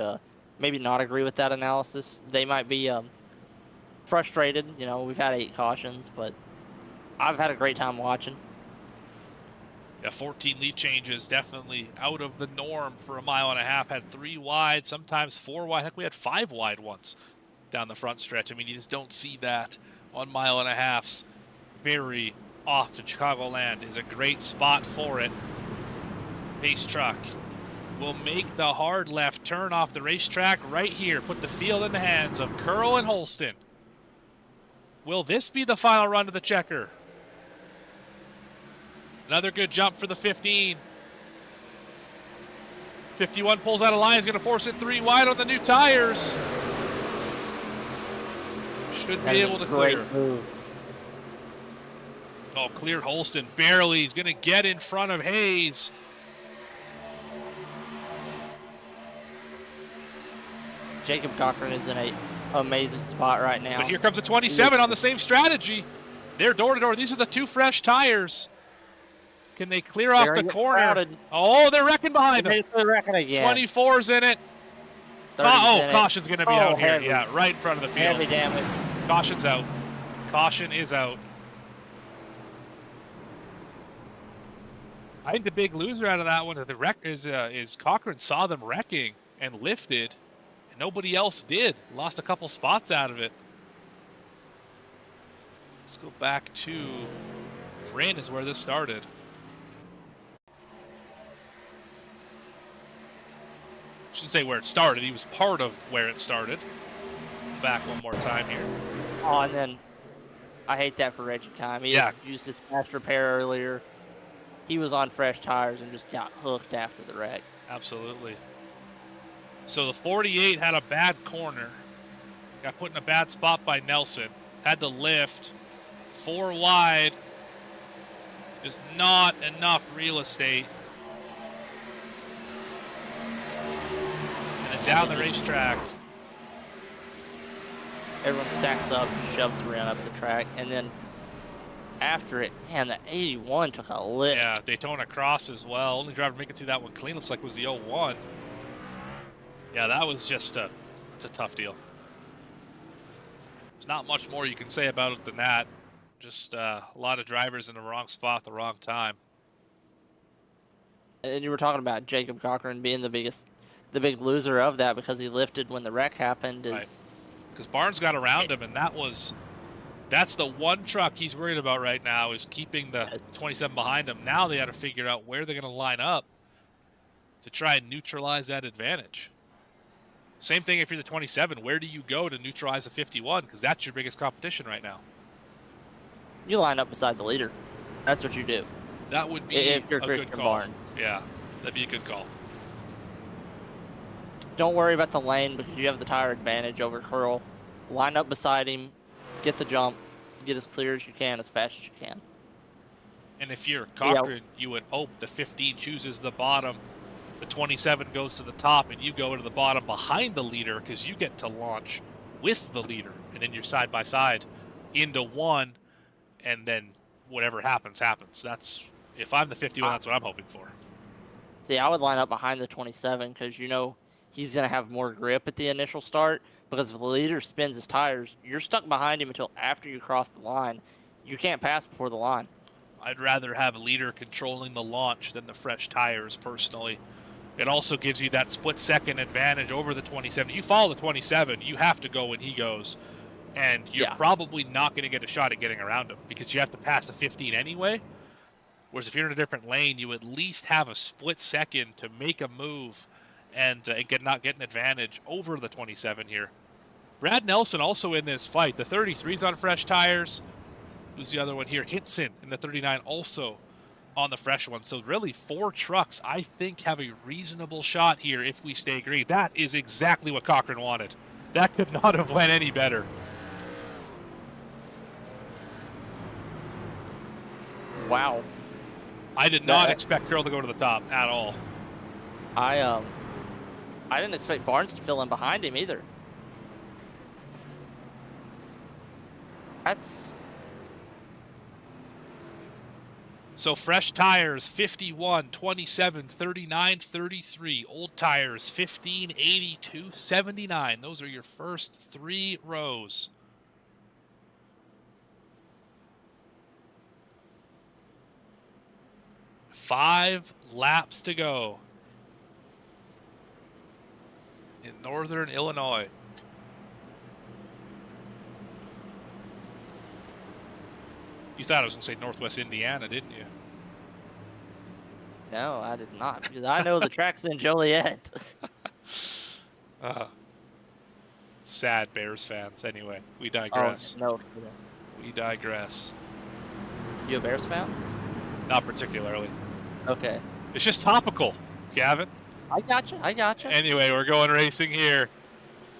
maybe not agree with that analysis. They might be frustrated. You know, we've had 8 cautions, but I've had a great time watching. Yeah, 14 lead changes, definitely out of the norm for a mile and a half. Had 3 wide, sometimes 4 wide. I think we had 5 wide once down the front stretch. I mean, you just don't see that on mile and a halfs very, off to Chicagoland is a great spot for it. Pace truck will make the hard left turn off the racetrack right here. Put the field in the hands of Curl and Holston. Will this be the final run to the checker? Another good jump for the 15. 51 pulls out of line, is going to force it 3 wide on the new tires. Should be able to clear. Oh, cleared Holston barely. He's going to get in front of Hayes. Jacob Cochran is in an amazing spot right now. But here comes a 27 on the same strategy. They're door to door. These are the 2 fresh tires. Can they clear off the corner? Crowded. Oh, they're wrecking behind them. They're wrecking again. 24's in it. Caution's going to be out here. Yeah, right in front of the field. Heavy damage. Caution's out. Caution is out. I think the big loser out of that one is Cochran saw them wrecking and lifted. And nobody else did. Lost a couple spots out of it. Let's go back to Rin is where this started. Shouldn't say where it started. He was part of where it started. Back one more time here. Oh, and then I hate that for Reggie Kime. He used his fast repair earlier. He was on fresh tires and just got hooked after the wreck. Absolutely. So the 48 had a bad corner. Got put in a bad spot by Nelson. Had to lift. 4 wide. Just not enough real estate. And then down the racetrack. Everyone stacks up and shoves Ren up the track. And then after it, man, the 81 took a lift. Yeah, Daytona Cross as well. Only driver making through that one clean looks like was the 01. Yeah, that was just it's a tough deal. There's not much more you can say about it than that. Just a lot of drivers in the wrong spot at the wrong time. And you were talking about Jacob Cochran being the big loser of that because he lifted when the wreck happened. Because Barnes got around him, and that's the one truck he's worried about right now is keeping the 27 behind him. Now they got to figure out where they're going to line up to try and neutralize that advantage. Same thing if you're the 27. Where do you go to neutralize the 51? Because that's your biggest competition right now. You line up beside the leader. That's what you do. That would be if you're a good call. Barnes. Yeah, that'd be a good call. Don't worry about the lane because you have the tire advantage over Curl. Line up beside him, get the jump, get as clear as you can, as fast as you can. And if you're Cochran, you would hope the 15 chooses the bottom, the 27 goes to the top, and you go to the bottom behind the leader because you get to launch with the leader, and then you're side by side into one, and then whatever happens, happens. If I'm the 51, that's what I'm hoping for. See, I would line up behind the 27 because you know he's going to have more grip at the initial start. Because if the leader spins his tires, you're stuck behind him until after you cross the line. You can't pass before the line. I'd rather have a leader controlling the launch than the fresh tires, personally. It also gives you that split-second advantage over the 27. If you follow the 27, you have to go when he goes. And you're probably not going to get a shot at getting around him because you have to pass a 15 anyway. Whereas if you're in a different lane, you at least have a split second to make a move and not get an advantage over the 27 here. Brad Nelson also in this fight. The 33's on fresh tires. Who's the other one here? Hinson in the 39 also on the fresh one. So really 4 trucks, I think, have a reasonable shot here if we stay green. That is exactly what Cochran wanted. That could not have went any better. Wow. I did not expect Curl to go to the top at all. I didn't expect Barnes to fill in behind him either. So fresh tires 51, 27, 39, 33. Old tires 15, 82, 79. Those are your first 3 rows. Five laps to go in Northern Illinois. You thought I was going to say Northwest Indiana, didn't you? No, I did not, because I know the track's in Joliet. Sad Bears fans. Anyway, we digress. Oh, no. We digress. You a Bears fan? Not particularly. Okay. It's just topical, Gavin. I gotcha. Anyway, we're going racing here.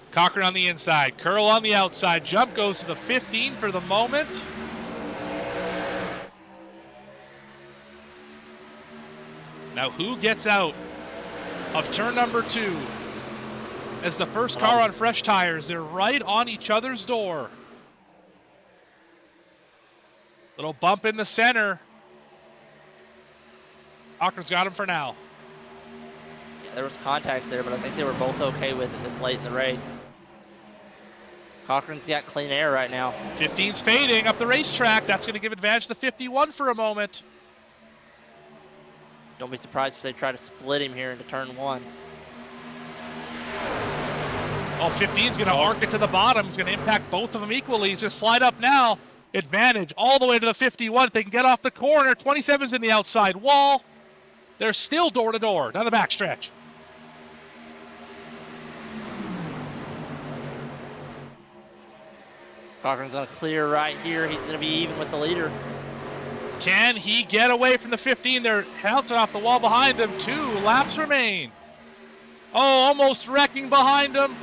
Cochran on the inside, Curl on the outside. Jump goes to the 15 for the moment. Now who gets out of turn number 2 as the first car on fresh tires? They're right on each other's door. Little bump in the center. Cochran's got him for now. Yeah, there was contact there, but I think they were both okay with it this late in the race. Cochran's got clean air right now. 15's fading up the racetrack. That's going to give advantage to 51 for a moment. Don't be surprised if they try to split him here into turn 1. Oh, 15's going to arc it to the bottom. He's going to impact both of them equally. He's going to slide up now. Advantage all the way to the 51. If they can get off the corner, 27's in the outside wall. They're still door-to-door down the backstretch. Cochran's going to clear right here. He's going to be even with the leader. Can he get away from the 15? They're bouncing off the wall behind him. 2 laps remain. Oh, almost wrecking behind him.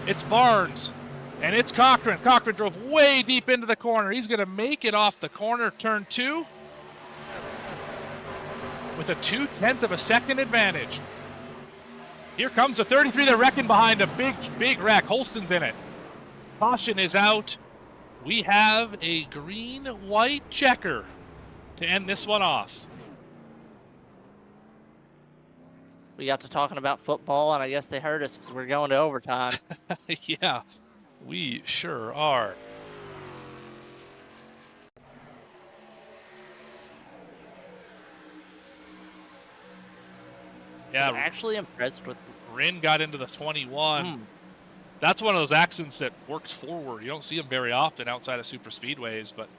It's Barnes, and it's Cochran. Cochran drove way deep into the corner. He's going to make it off the corner, turn 2, with a 0.2 of a second advantage. Here comes the 33. They're wrecking behind a big wreck. Holston's in it. Caution is out. We have a green-white checker to end this one off. We got to talking about football, and I guess they heard us because we're going to overtime. Yeah, we sure are. Yeah, I'm actually impressed with. Rin got into the 21. That's one of those accidents that works forward. You don't see them very often outside of super speedways, but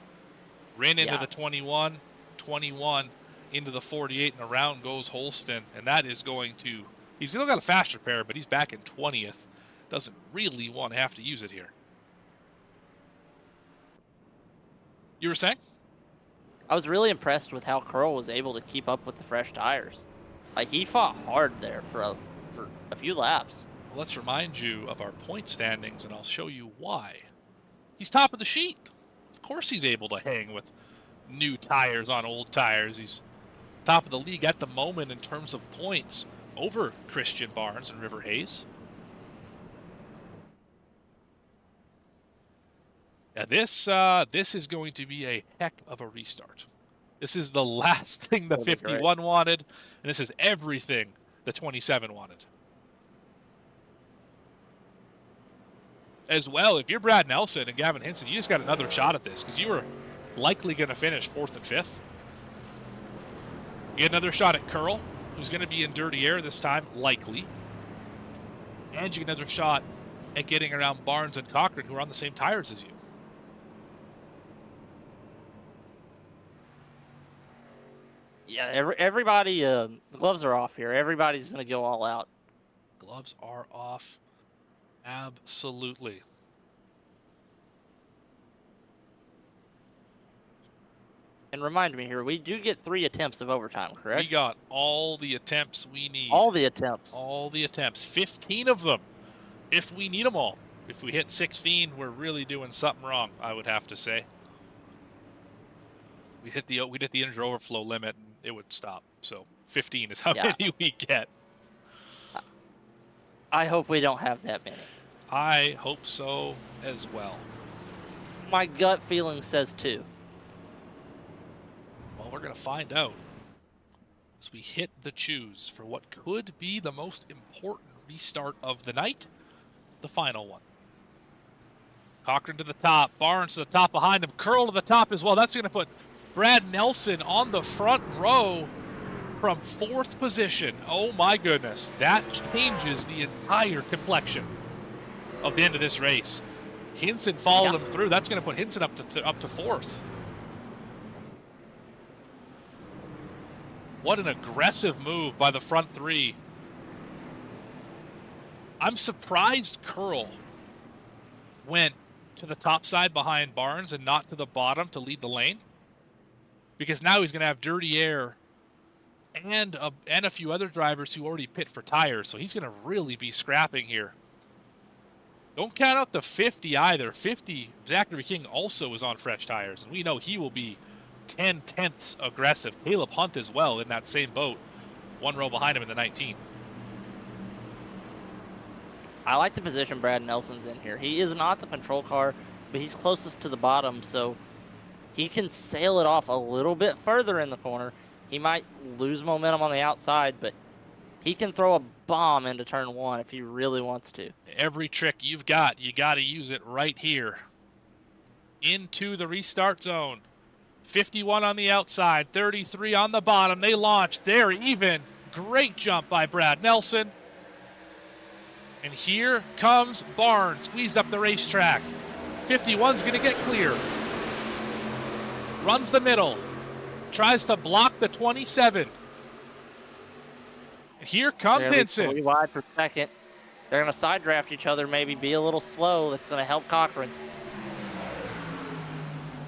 Rin into the 21, 21 into the 48, and around goes Holston, and that is going to. He's still got a faster pair, but he's back in 20th. Doesn't really want to have to use it here. You were saying? I was really impressed with how Curl was able to keep up with the fresh tires. Like, he fought hard there for a few laps. Well, let's remind you of our point standings, and I'll show you why. He's top of the sheet. Of course he's able to hang with new tires on old tires. He's top of the league at the moment in terms of points over Christian Barnes and River Hayes. Yeah, this is going to be a heck of a restart. This is the last thing the 51 wanted, and this is everything the 27 wanted. As well, if you're Brad Nelson and Gavin Hinson, you just got another shot at this because you were likely going to finish 4th and 5th. You get another shot at Curl, who's going to be in dirty air this time, likely. And you get another shot at getting around Barnes and Cochran, who are on the same tires as you. Yeah, everybody, the gloves are off here. Everybody's going to go all out. Gloves are off. Absolutely. And remind me here, we do get 3 attempts of overtime, correct? We got all the attempts we need. All the attempts. All the attempts. 15 of them, if we need them all. If we hit 16, we're really doing something wrong, I would have to say. We hit the integer overflow limit, and it would stop. So 15 is how many we get. I hope we don't have that many. I hope so as well. My gut feeling says 2. Well, we're going to find out as we hit the choose for what could be the most important restart of the night, the final one. Cochran to the top, Barnes to the top behind him, Curl to the top as well. That's going to put Brad Nelson on the front row from 4th position. Oh my goodness, that changes the entire complexion of the end of this race. Hinson followed him through. That's going to put Hinson up to 4th. What an aggressive move by the front 3. I'm surprised Curl went to the top side behind Barnes and not to the bottom to lead the lane, because now he's going to have dirty air and a few other drivers who already pit for tires, so he's going to really be scrapping here. Don't count out the 50 either. 50, Zachary King also is on fresh tires, and we know he will be 10/10ths aggressive. Caleb Hunt as well in that same boat, 1 row behind him in the 19. I like the position Brad Nelson's in here. He is not the control car, but he's closest to the bottom, so he can sail it off a little bit further in the corner. He might lose momentum on the outside, but he can throw a bomb into turn 1 if he really wants to. Every trick you've got, you got to use it right here. Into the restart zone. 51 on the outside, 33 on the bottom. They launched. They're even. Great jump by Brad Nelson. And here comes Barnes. Squeezed up the racetrack. 51's going to get clear. Runs the middle. Tries to block the 27. And here comes Hinson. 3 wide for second. They're going to side draft each other, maybe be a little slow. That's going to help Cochran.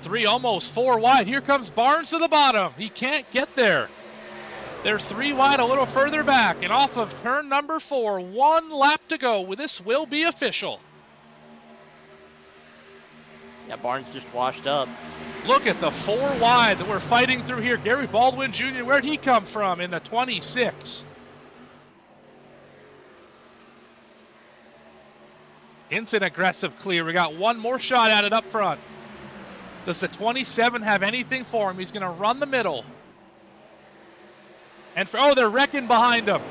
3, almost 4 wide. Here comes Barnes to the bottom. He can't get there. They're 3 wide, a little further back, and off of turn number 4, 1 lap to go. This will be official. Yeah, Barnes just washed up. Look at the 4 wide that we're fighting through here. Gary Baldwin Jr., where'd he come from in the 26? Hinson aggressive clear. We got 1 more shot at it up front. Does the 27 have anything for him? He's going to run the middle. And they're wrecking behind him.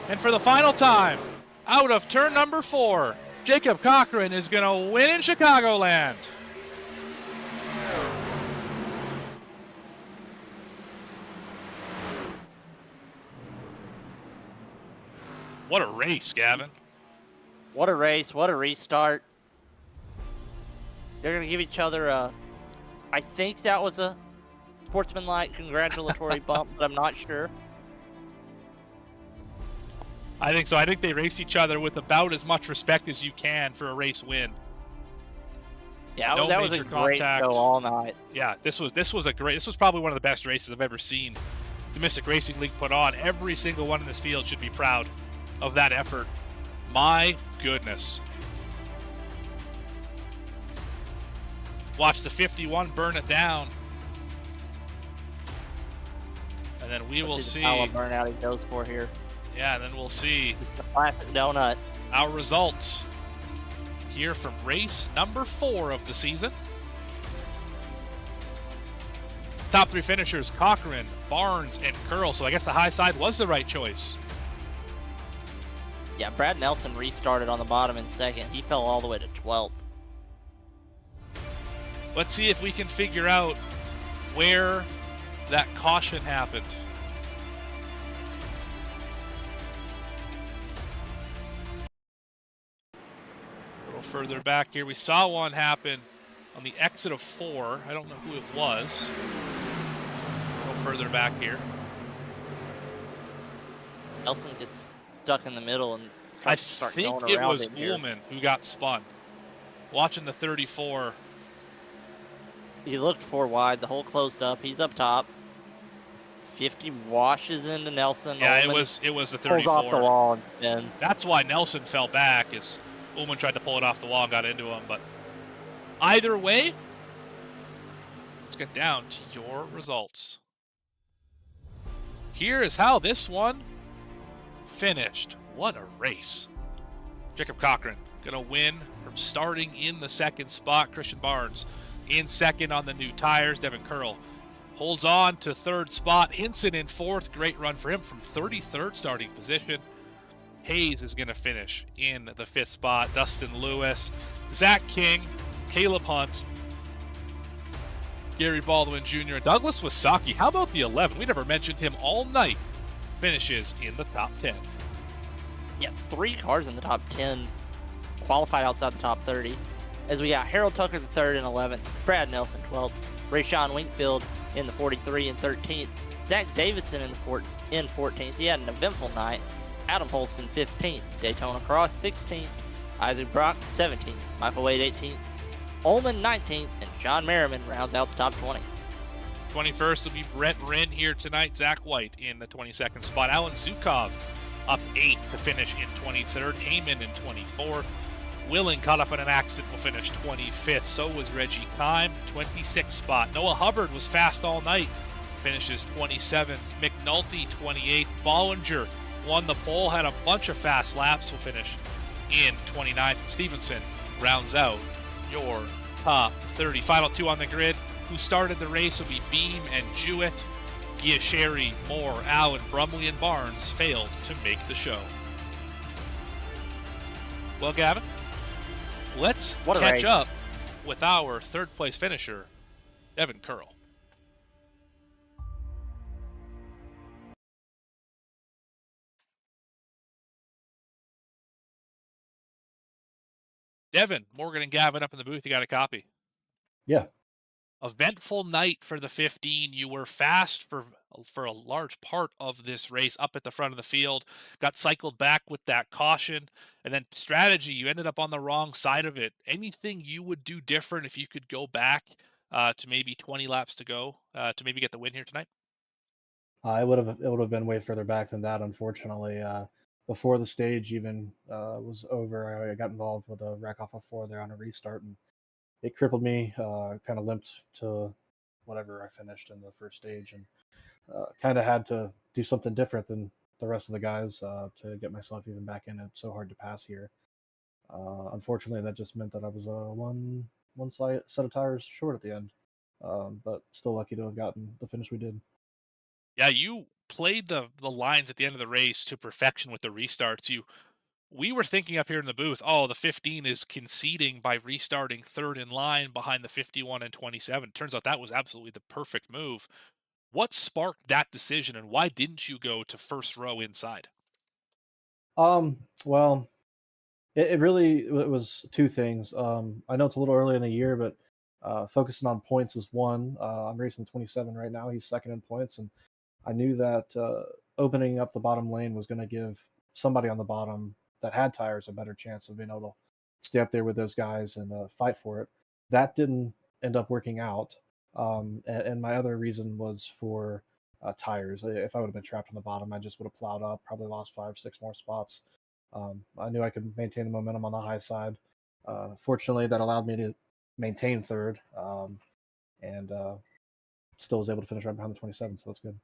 And for the final time, out of turn number 4, Jacob Cochran is going to win in Chicagoland. What a race, Gavin. What a race. What a restart. They're going to give each other a... I think that was a sportsmanlike congratulatory bump, but I'm not sure. I think so. I think they race each other with about as much respect as you can for a race win. Yeah, no, that was a great show all night. Yeah, this was probably one of the best races I've ever seen the Mystic Racing League put on. Every single one in this field should be proud of that effort. My goodness. Watch the 51 burn it down. And then we will see. How burnout he goes for here. Yeah, and then we'll see. It's a classic donut. Our results here from race number 4 of the season. Top 3 finishers, Cochran, Barnes, and Curl. So I guess the high side was the right choice. Yeah, Brad Nelson restarted on the bottom in second. He fell all the way to 12th. Let's see if we can figure out where that caution happened. A little further back here, we saw one happen on the exit of 4. I don't know who it was. A little further back here. Nelson gets stuck in the middle and tries to start going around. I think it was Ullman who got spun. Watching the 34. He looked 4 wide. The hole closed up. He's up top. 50 washes into Nelson. Yeah, Ullman it was the 34. pulls off the wall and spins. That's why Nelson fell back, is Ullman tried to pull it off the wall and got into him. But either way, let's get down to your results. Here is how this one finished. What a race. Jacob Cochran gonna win from starting in the 2nd spot. Christian Barnes in 2nd on the new tires. Devin Curl holds on to 3rd spot. Hinson in 4th. Great run for him from 33rd starting position. Hayes is gonna finish in the 5th spot. Dustin Lewis, Zach King, Caleb Hunt, Gary Baldwin Jr., and Douglas Wasaki. How about the 11? We never mentioned him all night. Finishes in the top 10. Yeah, 3 cars in the top 10 qualified outside the top 30. as we got Harold Tucker III in 11th, Brad Nelson 12th, Rayshawn Winkfield in the 43 and 13th, Zach Davidson in 14th. He had an eventful night. Adam Holston 15th, Daytona Cross 16th, Isaac Brock 17th, Michael Wade 18th, Ullman 19th, and Sean Merriman rounds out the top 20. 21st will be Brett Rinn here tonight. Zach White in the 22nd spot. Alan Zukov up 8th to finish in 23rd. Heyman in 24th. Willing caught up in an accident, will finish 25th. So was Reggie Kime, 26th spot. Noah Hubbard was fast all night, finishes 27th. McNulty, 28th. Bollinger won the pole, had a bunch of fast laps, will finish in 29th. Stevenson rounds out your top 30. Final two on the grid. Who started the race will be Beam and Jewett. Giasheri, Moore, Allen, Brumley, and Barnes failed to make the show. Well, Gavin, let's catch up with our third place finisher, Devin Curl. Devin, Morgan, and Gavin up in the booth. You got a copy? Yeah. Eventful night for the 15. You were fast for a large part of this race up at the front of the field. Got cycled back with that caution. And then strategy, you ended up on the wrong side of it. Anything you would do different if you could go back to maybe 20 laps to go to maybe get the win here tonight? It would have been way further back than that, unfortunately. Before the stage even was over, I got involved with a wreck off of 4 there on a restart, and it crippled me. Kind of limped to whatever I finished in the first stage, and kind of had to do something different than the rest of the guys to get myself even back in. It's so hard to pass here. Unfortunately, that just meant that I was one set of tires short at the end, but still lucky to have gotten the finish we did. Yeah, you played the lines at the end of the race to perfection with the restarts. We were thinking up here in the booth, the 15 is conceding by restarting third in line behind the 51 and 27. Turns out that was absolutely the perfect move. What sparked that decision, and why didn't you go to first row inside? Well, it was two things. I know it's a little early in the year, but focusing on points is one. I'm racing 27 right now. He's second in points, and I knew that opening up the bottom lane was going to give somebody on the bottom that had tires a better chance of being able to stay up there with those guys and fight for it. That didn't end up working out. And my other reason was for tires. If I would have been trapped on the bottom, I just would have plowed up, probably lost 5-6 more spots. I knew I could maintain the momentum on the high side. Fortunately, that allowed me to maintain third, and still was able to finish right behind the 27, so that's good.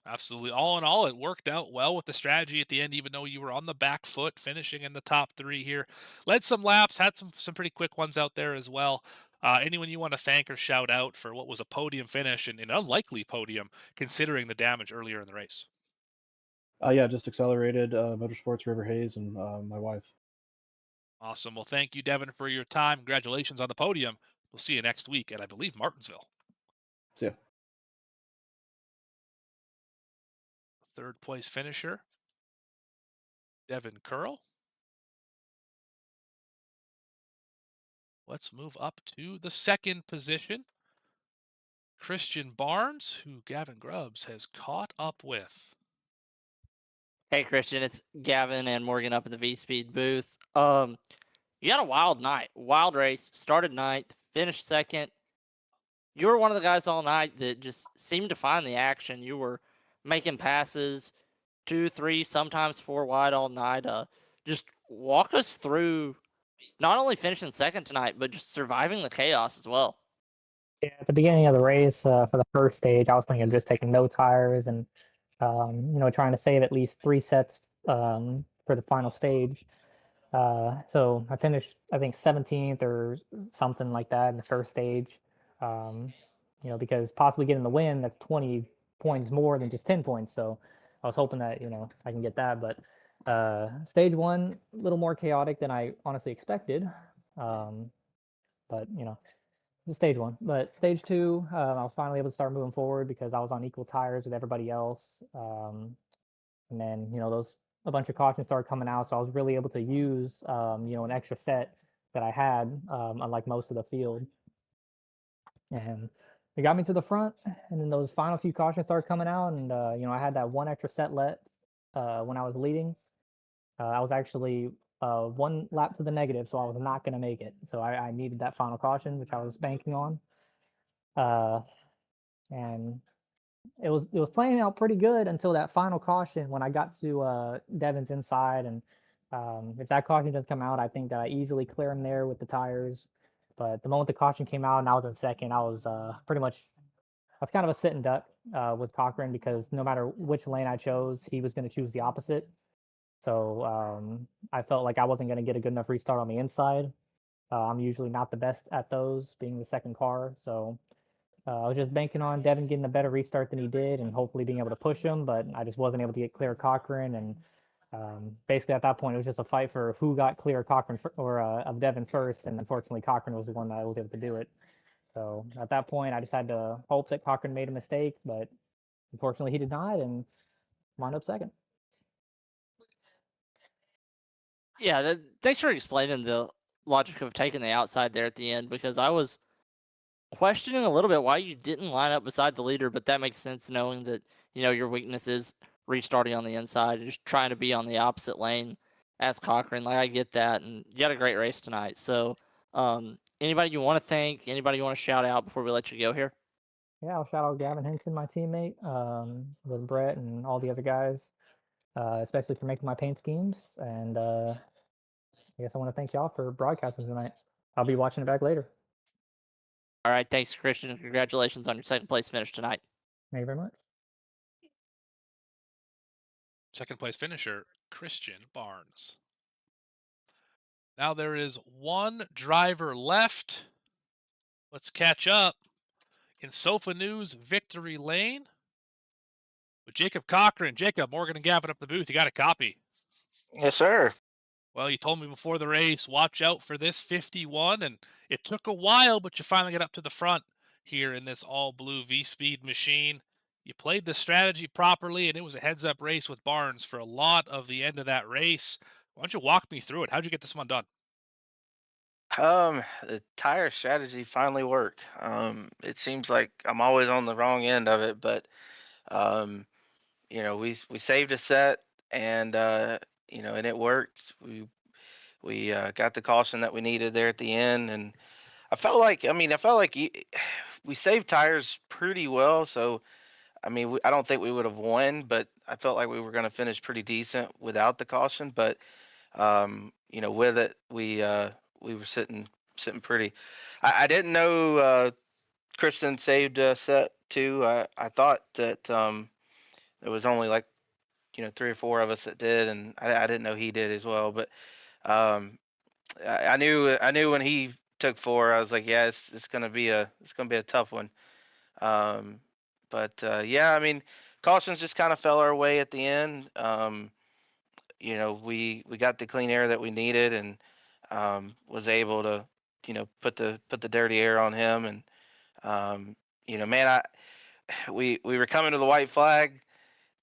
Absolutely. All in all, it worked out well with the strategy at the end, even though you were on the back foot, finishing in the top 3 here. Led some laps, had some pretty quick ones out there as well. Anyone you want to thank or shout out for what was a podium finish and an unlikely podium, considering the damage earlier in the race? Yeah, just Accelerated, Motorsports, River Hayes, and my wife. Awesome. Well, thank you, Devin, for your time. Congratulations on the podium. We'll see you next week at, I believe, Martinsville. See ya. Third place finisher, Devin Curl. Let's move up to the second position. Christian Barnes, who Gavin Grubbs has caught up with. Hey, Christian, it's Gavin and Morgan up in the V-Speed booth. You had a wild night, wild race. Started ninth, finished second. You were one of the guys all night that just seemed to find the action. You were making passes 2, 3, sometimes 4 wide all night. Just walk us through not only finishing second tonight, but just surviving the chaos as well. Yeah, at the beginning of the race, for the first stage, I was thinking of just taking no tires and trying to save at least 3 sets for the final stage. So I finished, I think, 17th or something like that in the first stage. Because possibly getting the win, that's 20 points more than just 10 points. So I was hoping that, I can get that. But stage 1, a little more chaotic than I honestly expected. But, stage 1. But stage 2, I was finally able to start moving forward because I was on equal tires with everybody else. And then, a bunch of cautions started coming out. So I was really able to use, an extra set that I had, unlike most of the field. And it got me to the front, and then those final few cautions started coming out, and I had that one extra set let when I was leading. I was actually one lap to the negative, so I was not going to make it. So I needed that final caution, which I was banking on. Uh, and it was playing out pretty good until that final caution when I got to Devin's inside, and if that caution doesn't come out, I think that I easily clear him there with the tires. But the moment the caution came out and I was in second, I was pretty much I was kind of a sit and duck with Cochran because no matter which lane I chose, he was going to choose the opposite. So I felt like I wasn't going to get a good enough restart on the inside. I'm usually not the best at those, being the second car. So I was just banking on Devin getting a better restart than he did and hopefully being able to push him, but I just wasn't able to get clear Cochran. And basically at that point, it was just a fight for who got clear Cochran or of Devin first. And unfortunately, Cochran was the one that was able to do it. So at that point, I just had to hope that Cochran made a mistake, but unfortunately, he did not and wound up second. Yeah, thanks for explaining the logic of taking the outside there at the end because I was questioning a little bit why you didn't line up beside the leader, but that makes sense knowing that, your weakness is restarting on the inside and just trying to be on the opposite lane as Cochran. Like, I get that, and you had a great race tonight. So, anybody you want to thank, anybody you want to shout out before we let you go here? Yeah, I'll shout out Gavin Henson, my teammate, with Brett and all the other guys, especially for making my paint schemes. And I guess I want to thank y'all for broadcasting tonight. I'll be watching it back later. All right, thanks, Christian, and congratulations on your second place finish tonight. Thank you very much. Second place finisher, Christian Barnes. Now there is one driver left. Let's catch up in Sofa News Victory Lane with Jacob Cochran. Jacob, Morgan and Gavin up the booth. You got a copy? Yes, sir. Well, you told me before the race, watch out for this 51, and it took a while, but you finally got up to the front here in this all-blue V-Speed machine. You played the strategy properly, and it was a heads-up race with Barnes for a lot of the end of that race. Why don't you walk me through it? How'd you get this one done? The tire strategy finally worked. It seems like I'm always on the wrong end of it, but we saved a set, and and it worked. We got the caution that we needed there at the end, and we saved tires pretty well. So I don't think we would have won, but I felt like we were going to finish pretty decent without the caution. But with it, we were sitting pretty. I didn't know Kristen saved a set too. I thought that there was only like 3 or 4 of us that did, and I didn't know he did as well. But um, I knew when he took 4, I was like, yeah, it's gonna be a tough one. Um, yeah, cautions just kind of fell our way at the end. We got the clean air that we needed, and was able to put the dirty air on him. And man, we were coming to the white flag,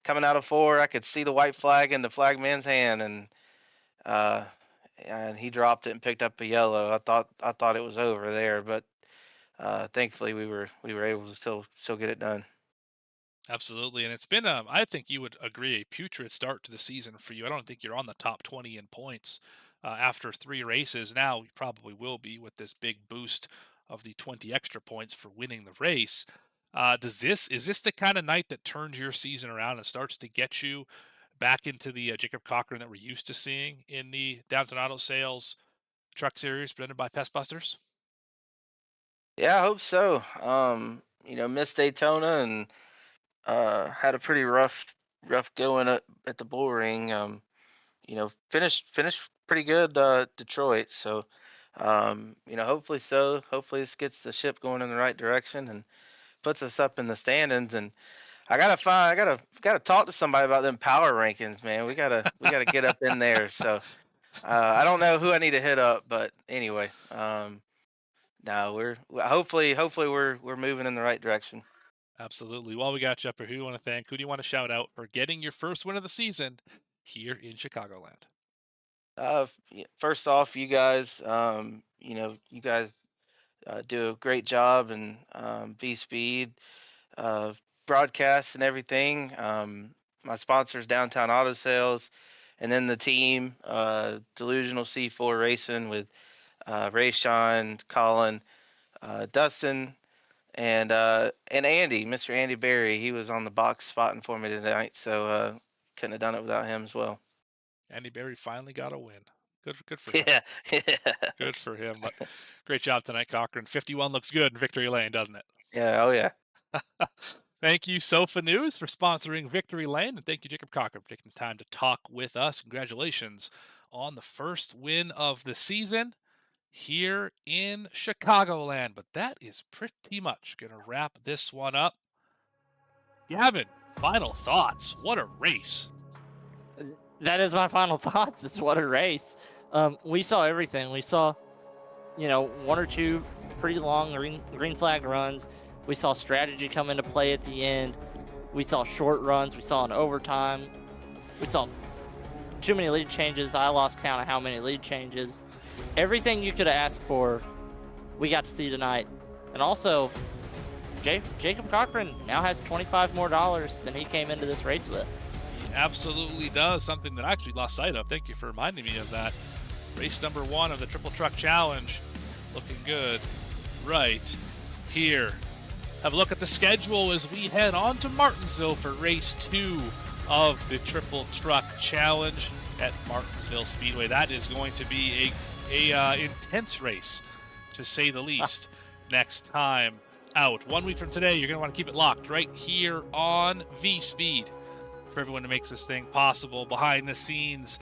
coming out of 4. I could see the white flag in the flagman's hand, uh, and he dropped it and picked up a yellow. I thought it was over there, but thankfully we were able to still get it done. Absolutely, and it's been, I think you would agree, a putrid start to the season for you. I don't think you're on the top 20 in points after 3 races. Now you probably will be with this big boost of the 20 extra points for winning the race. Is this the kind of night that turns your season around and starts to get you back into the Jacob Cochran that we're used to seeing in the Downtown Auto Sales Truck Series presented by Pest Busters? Yeah, I hope so. Missed Daytona and had a pretty rough going at the bull ring. Finished pretty good Detroit. So hopefully so. Hopefully this gets the ship going in the right direction and puts us up in the standings. And I gotta talk to somebody about them power rankings, man. We gotta get up in there. So I don't know who I need to hit up, but anyway, no, hopefully we're moving in the right direction. Absolutely. While we got you up here, who do you want to thank? Who do you want to shout out for getting your first win of the season here in Chicagoland? First off, you guys, you guys do a great job, and V Speed broadcasts and everything. My sponsors, Downtown Auto Sales, and then the team, Delusional C4 Racing with Ray Sean, Colin, Dustin, and Andy, Mr. Andy Berry. He was on the box spotting for me tonight, so couldn't have done it without him as well. Andy Berry finally got a win. Good for him. Yeah. Good for him. But great job tonight, Cochran. 51 looks good in Victory Lane, doesn't it? Yeah. Oh yeah. Thank you, Sofa News, for sponsoring Victory Lane, and thank you, Jacob Cochran, for taking the time to talk with us. Congratulations on the first win of the season here in Chicagoland. But that is pretty much going to wrap this one up. Gavin, final thoughts. What a race. That is my final thoughts. It's what a race. We saw everything. We saw, one or two pretty long green flag runs. We saw strategy come into play at the end. We saw short runs. We saw an overtime. We saw too many lead changes. I lost count of how many lead changes. Everything you could have asked for, we got to see tonight. And also, Jacob Cochran now has $25 more than he came into this race with. He absolutely does, something that I actually lost sight of. Thank you for reminding me of that. Race number 1 of the Triple Truck Challenge. Looking good right here. Have a look at the schedule as we head on to Martinsville for race 2 of the Triple Truck Challenge at Martinsville Speedway. That is going to be a intense race, to say the least, next time out. 1 week from today, you're going to want to keep it locked right here on V-Speed. For everyone who makes this thing possible, behind the scenes,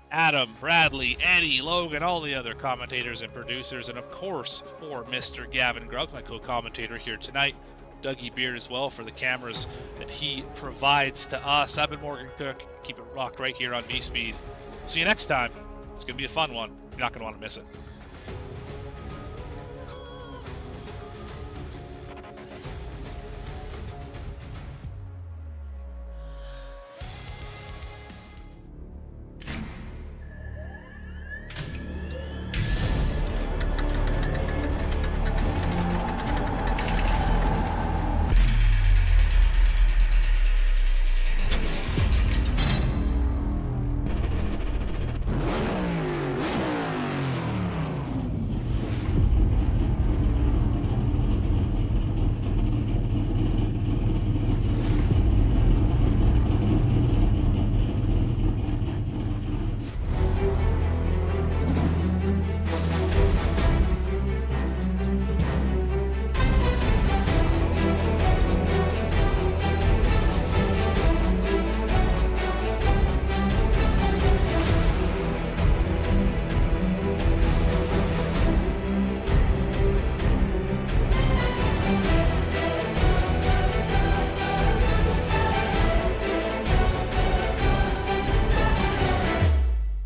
Adam, Bradley, Eddie, Logan, all the other commentators and producers, and of course for Mr. Gavin Grubbs, my co-commentator here tonight, Dougie Beard as well for the cameras that he provides to us. I've been Morgan Cook. Keep it locked right here on V-Speed. See you next time. It's going to be a fun one. You're not going to want to miss it.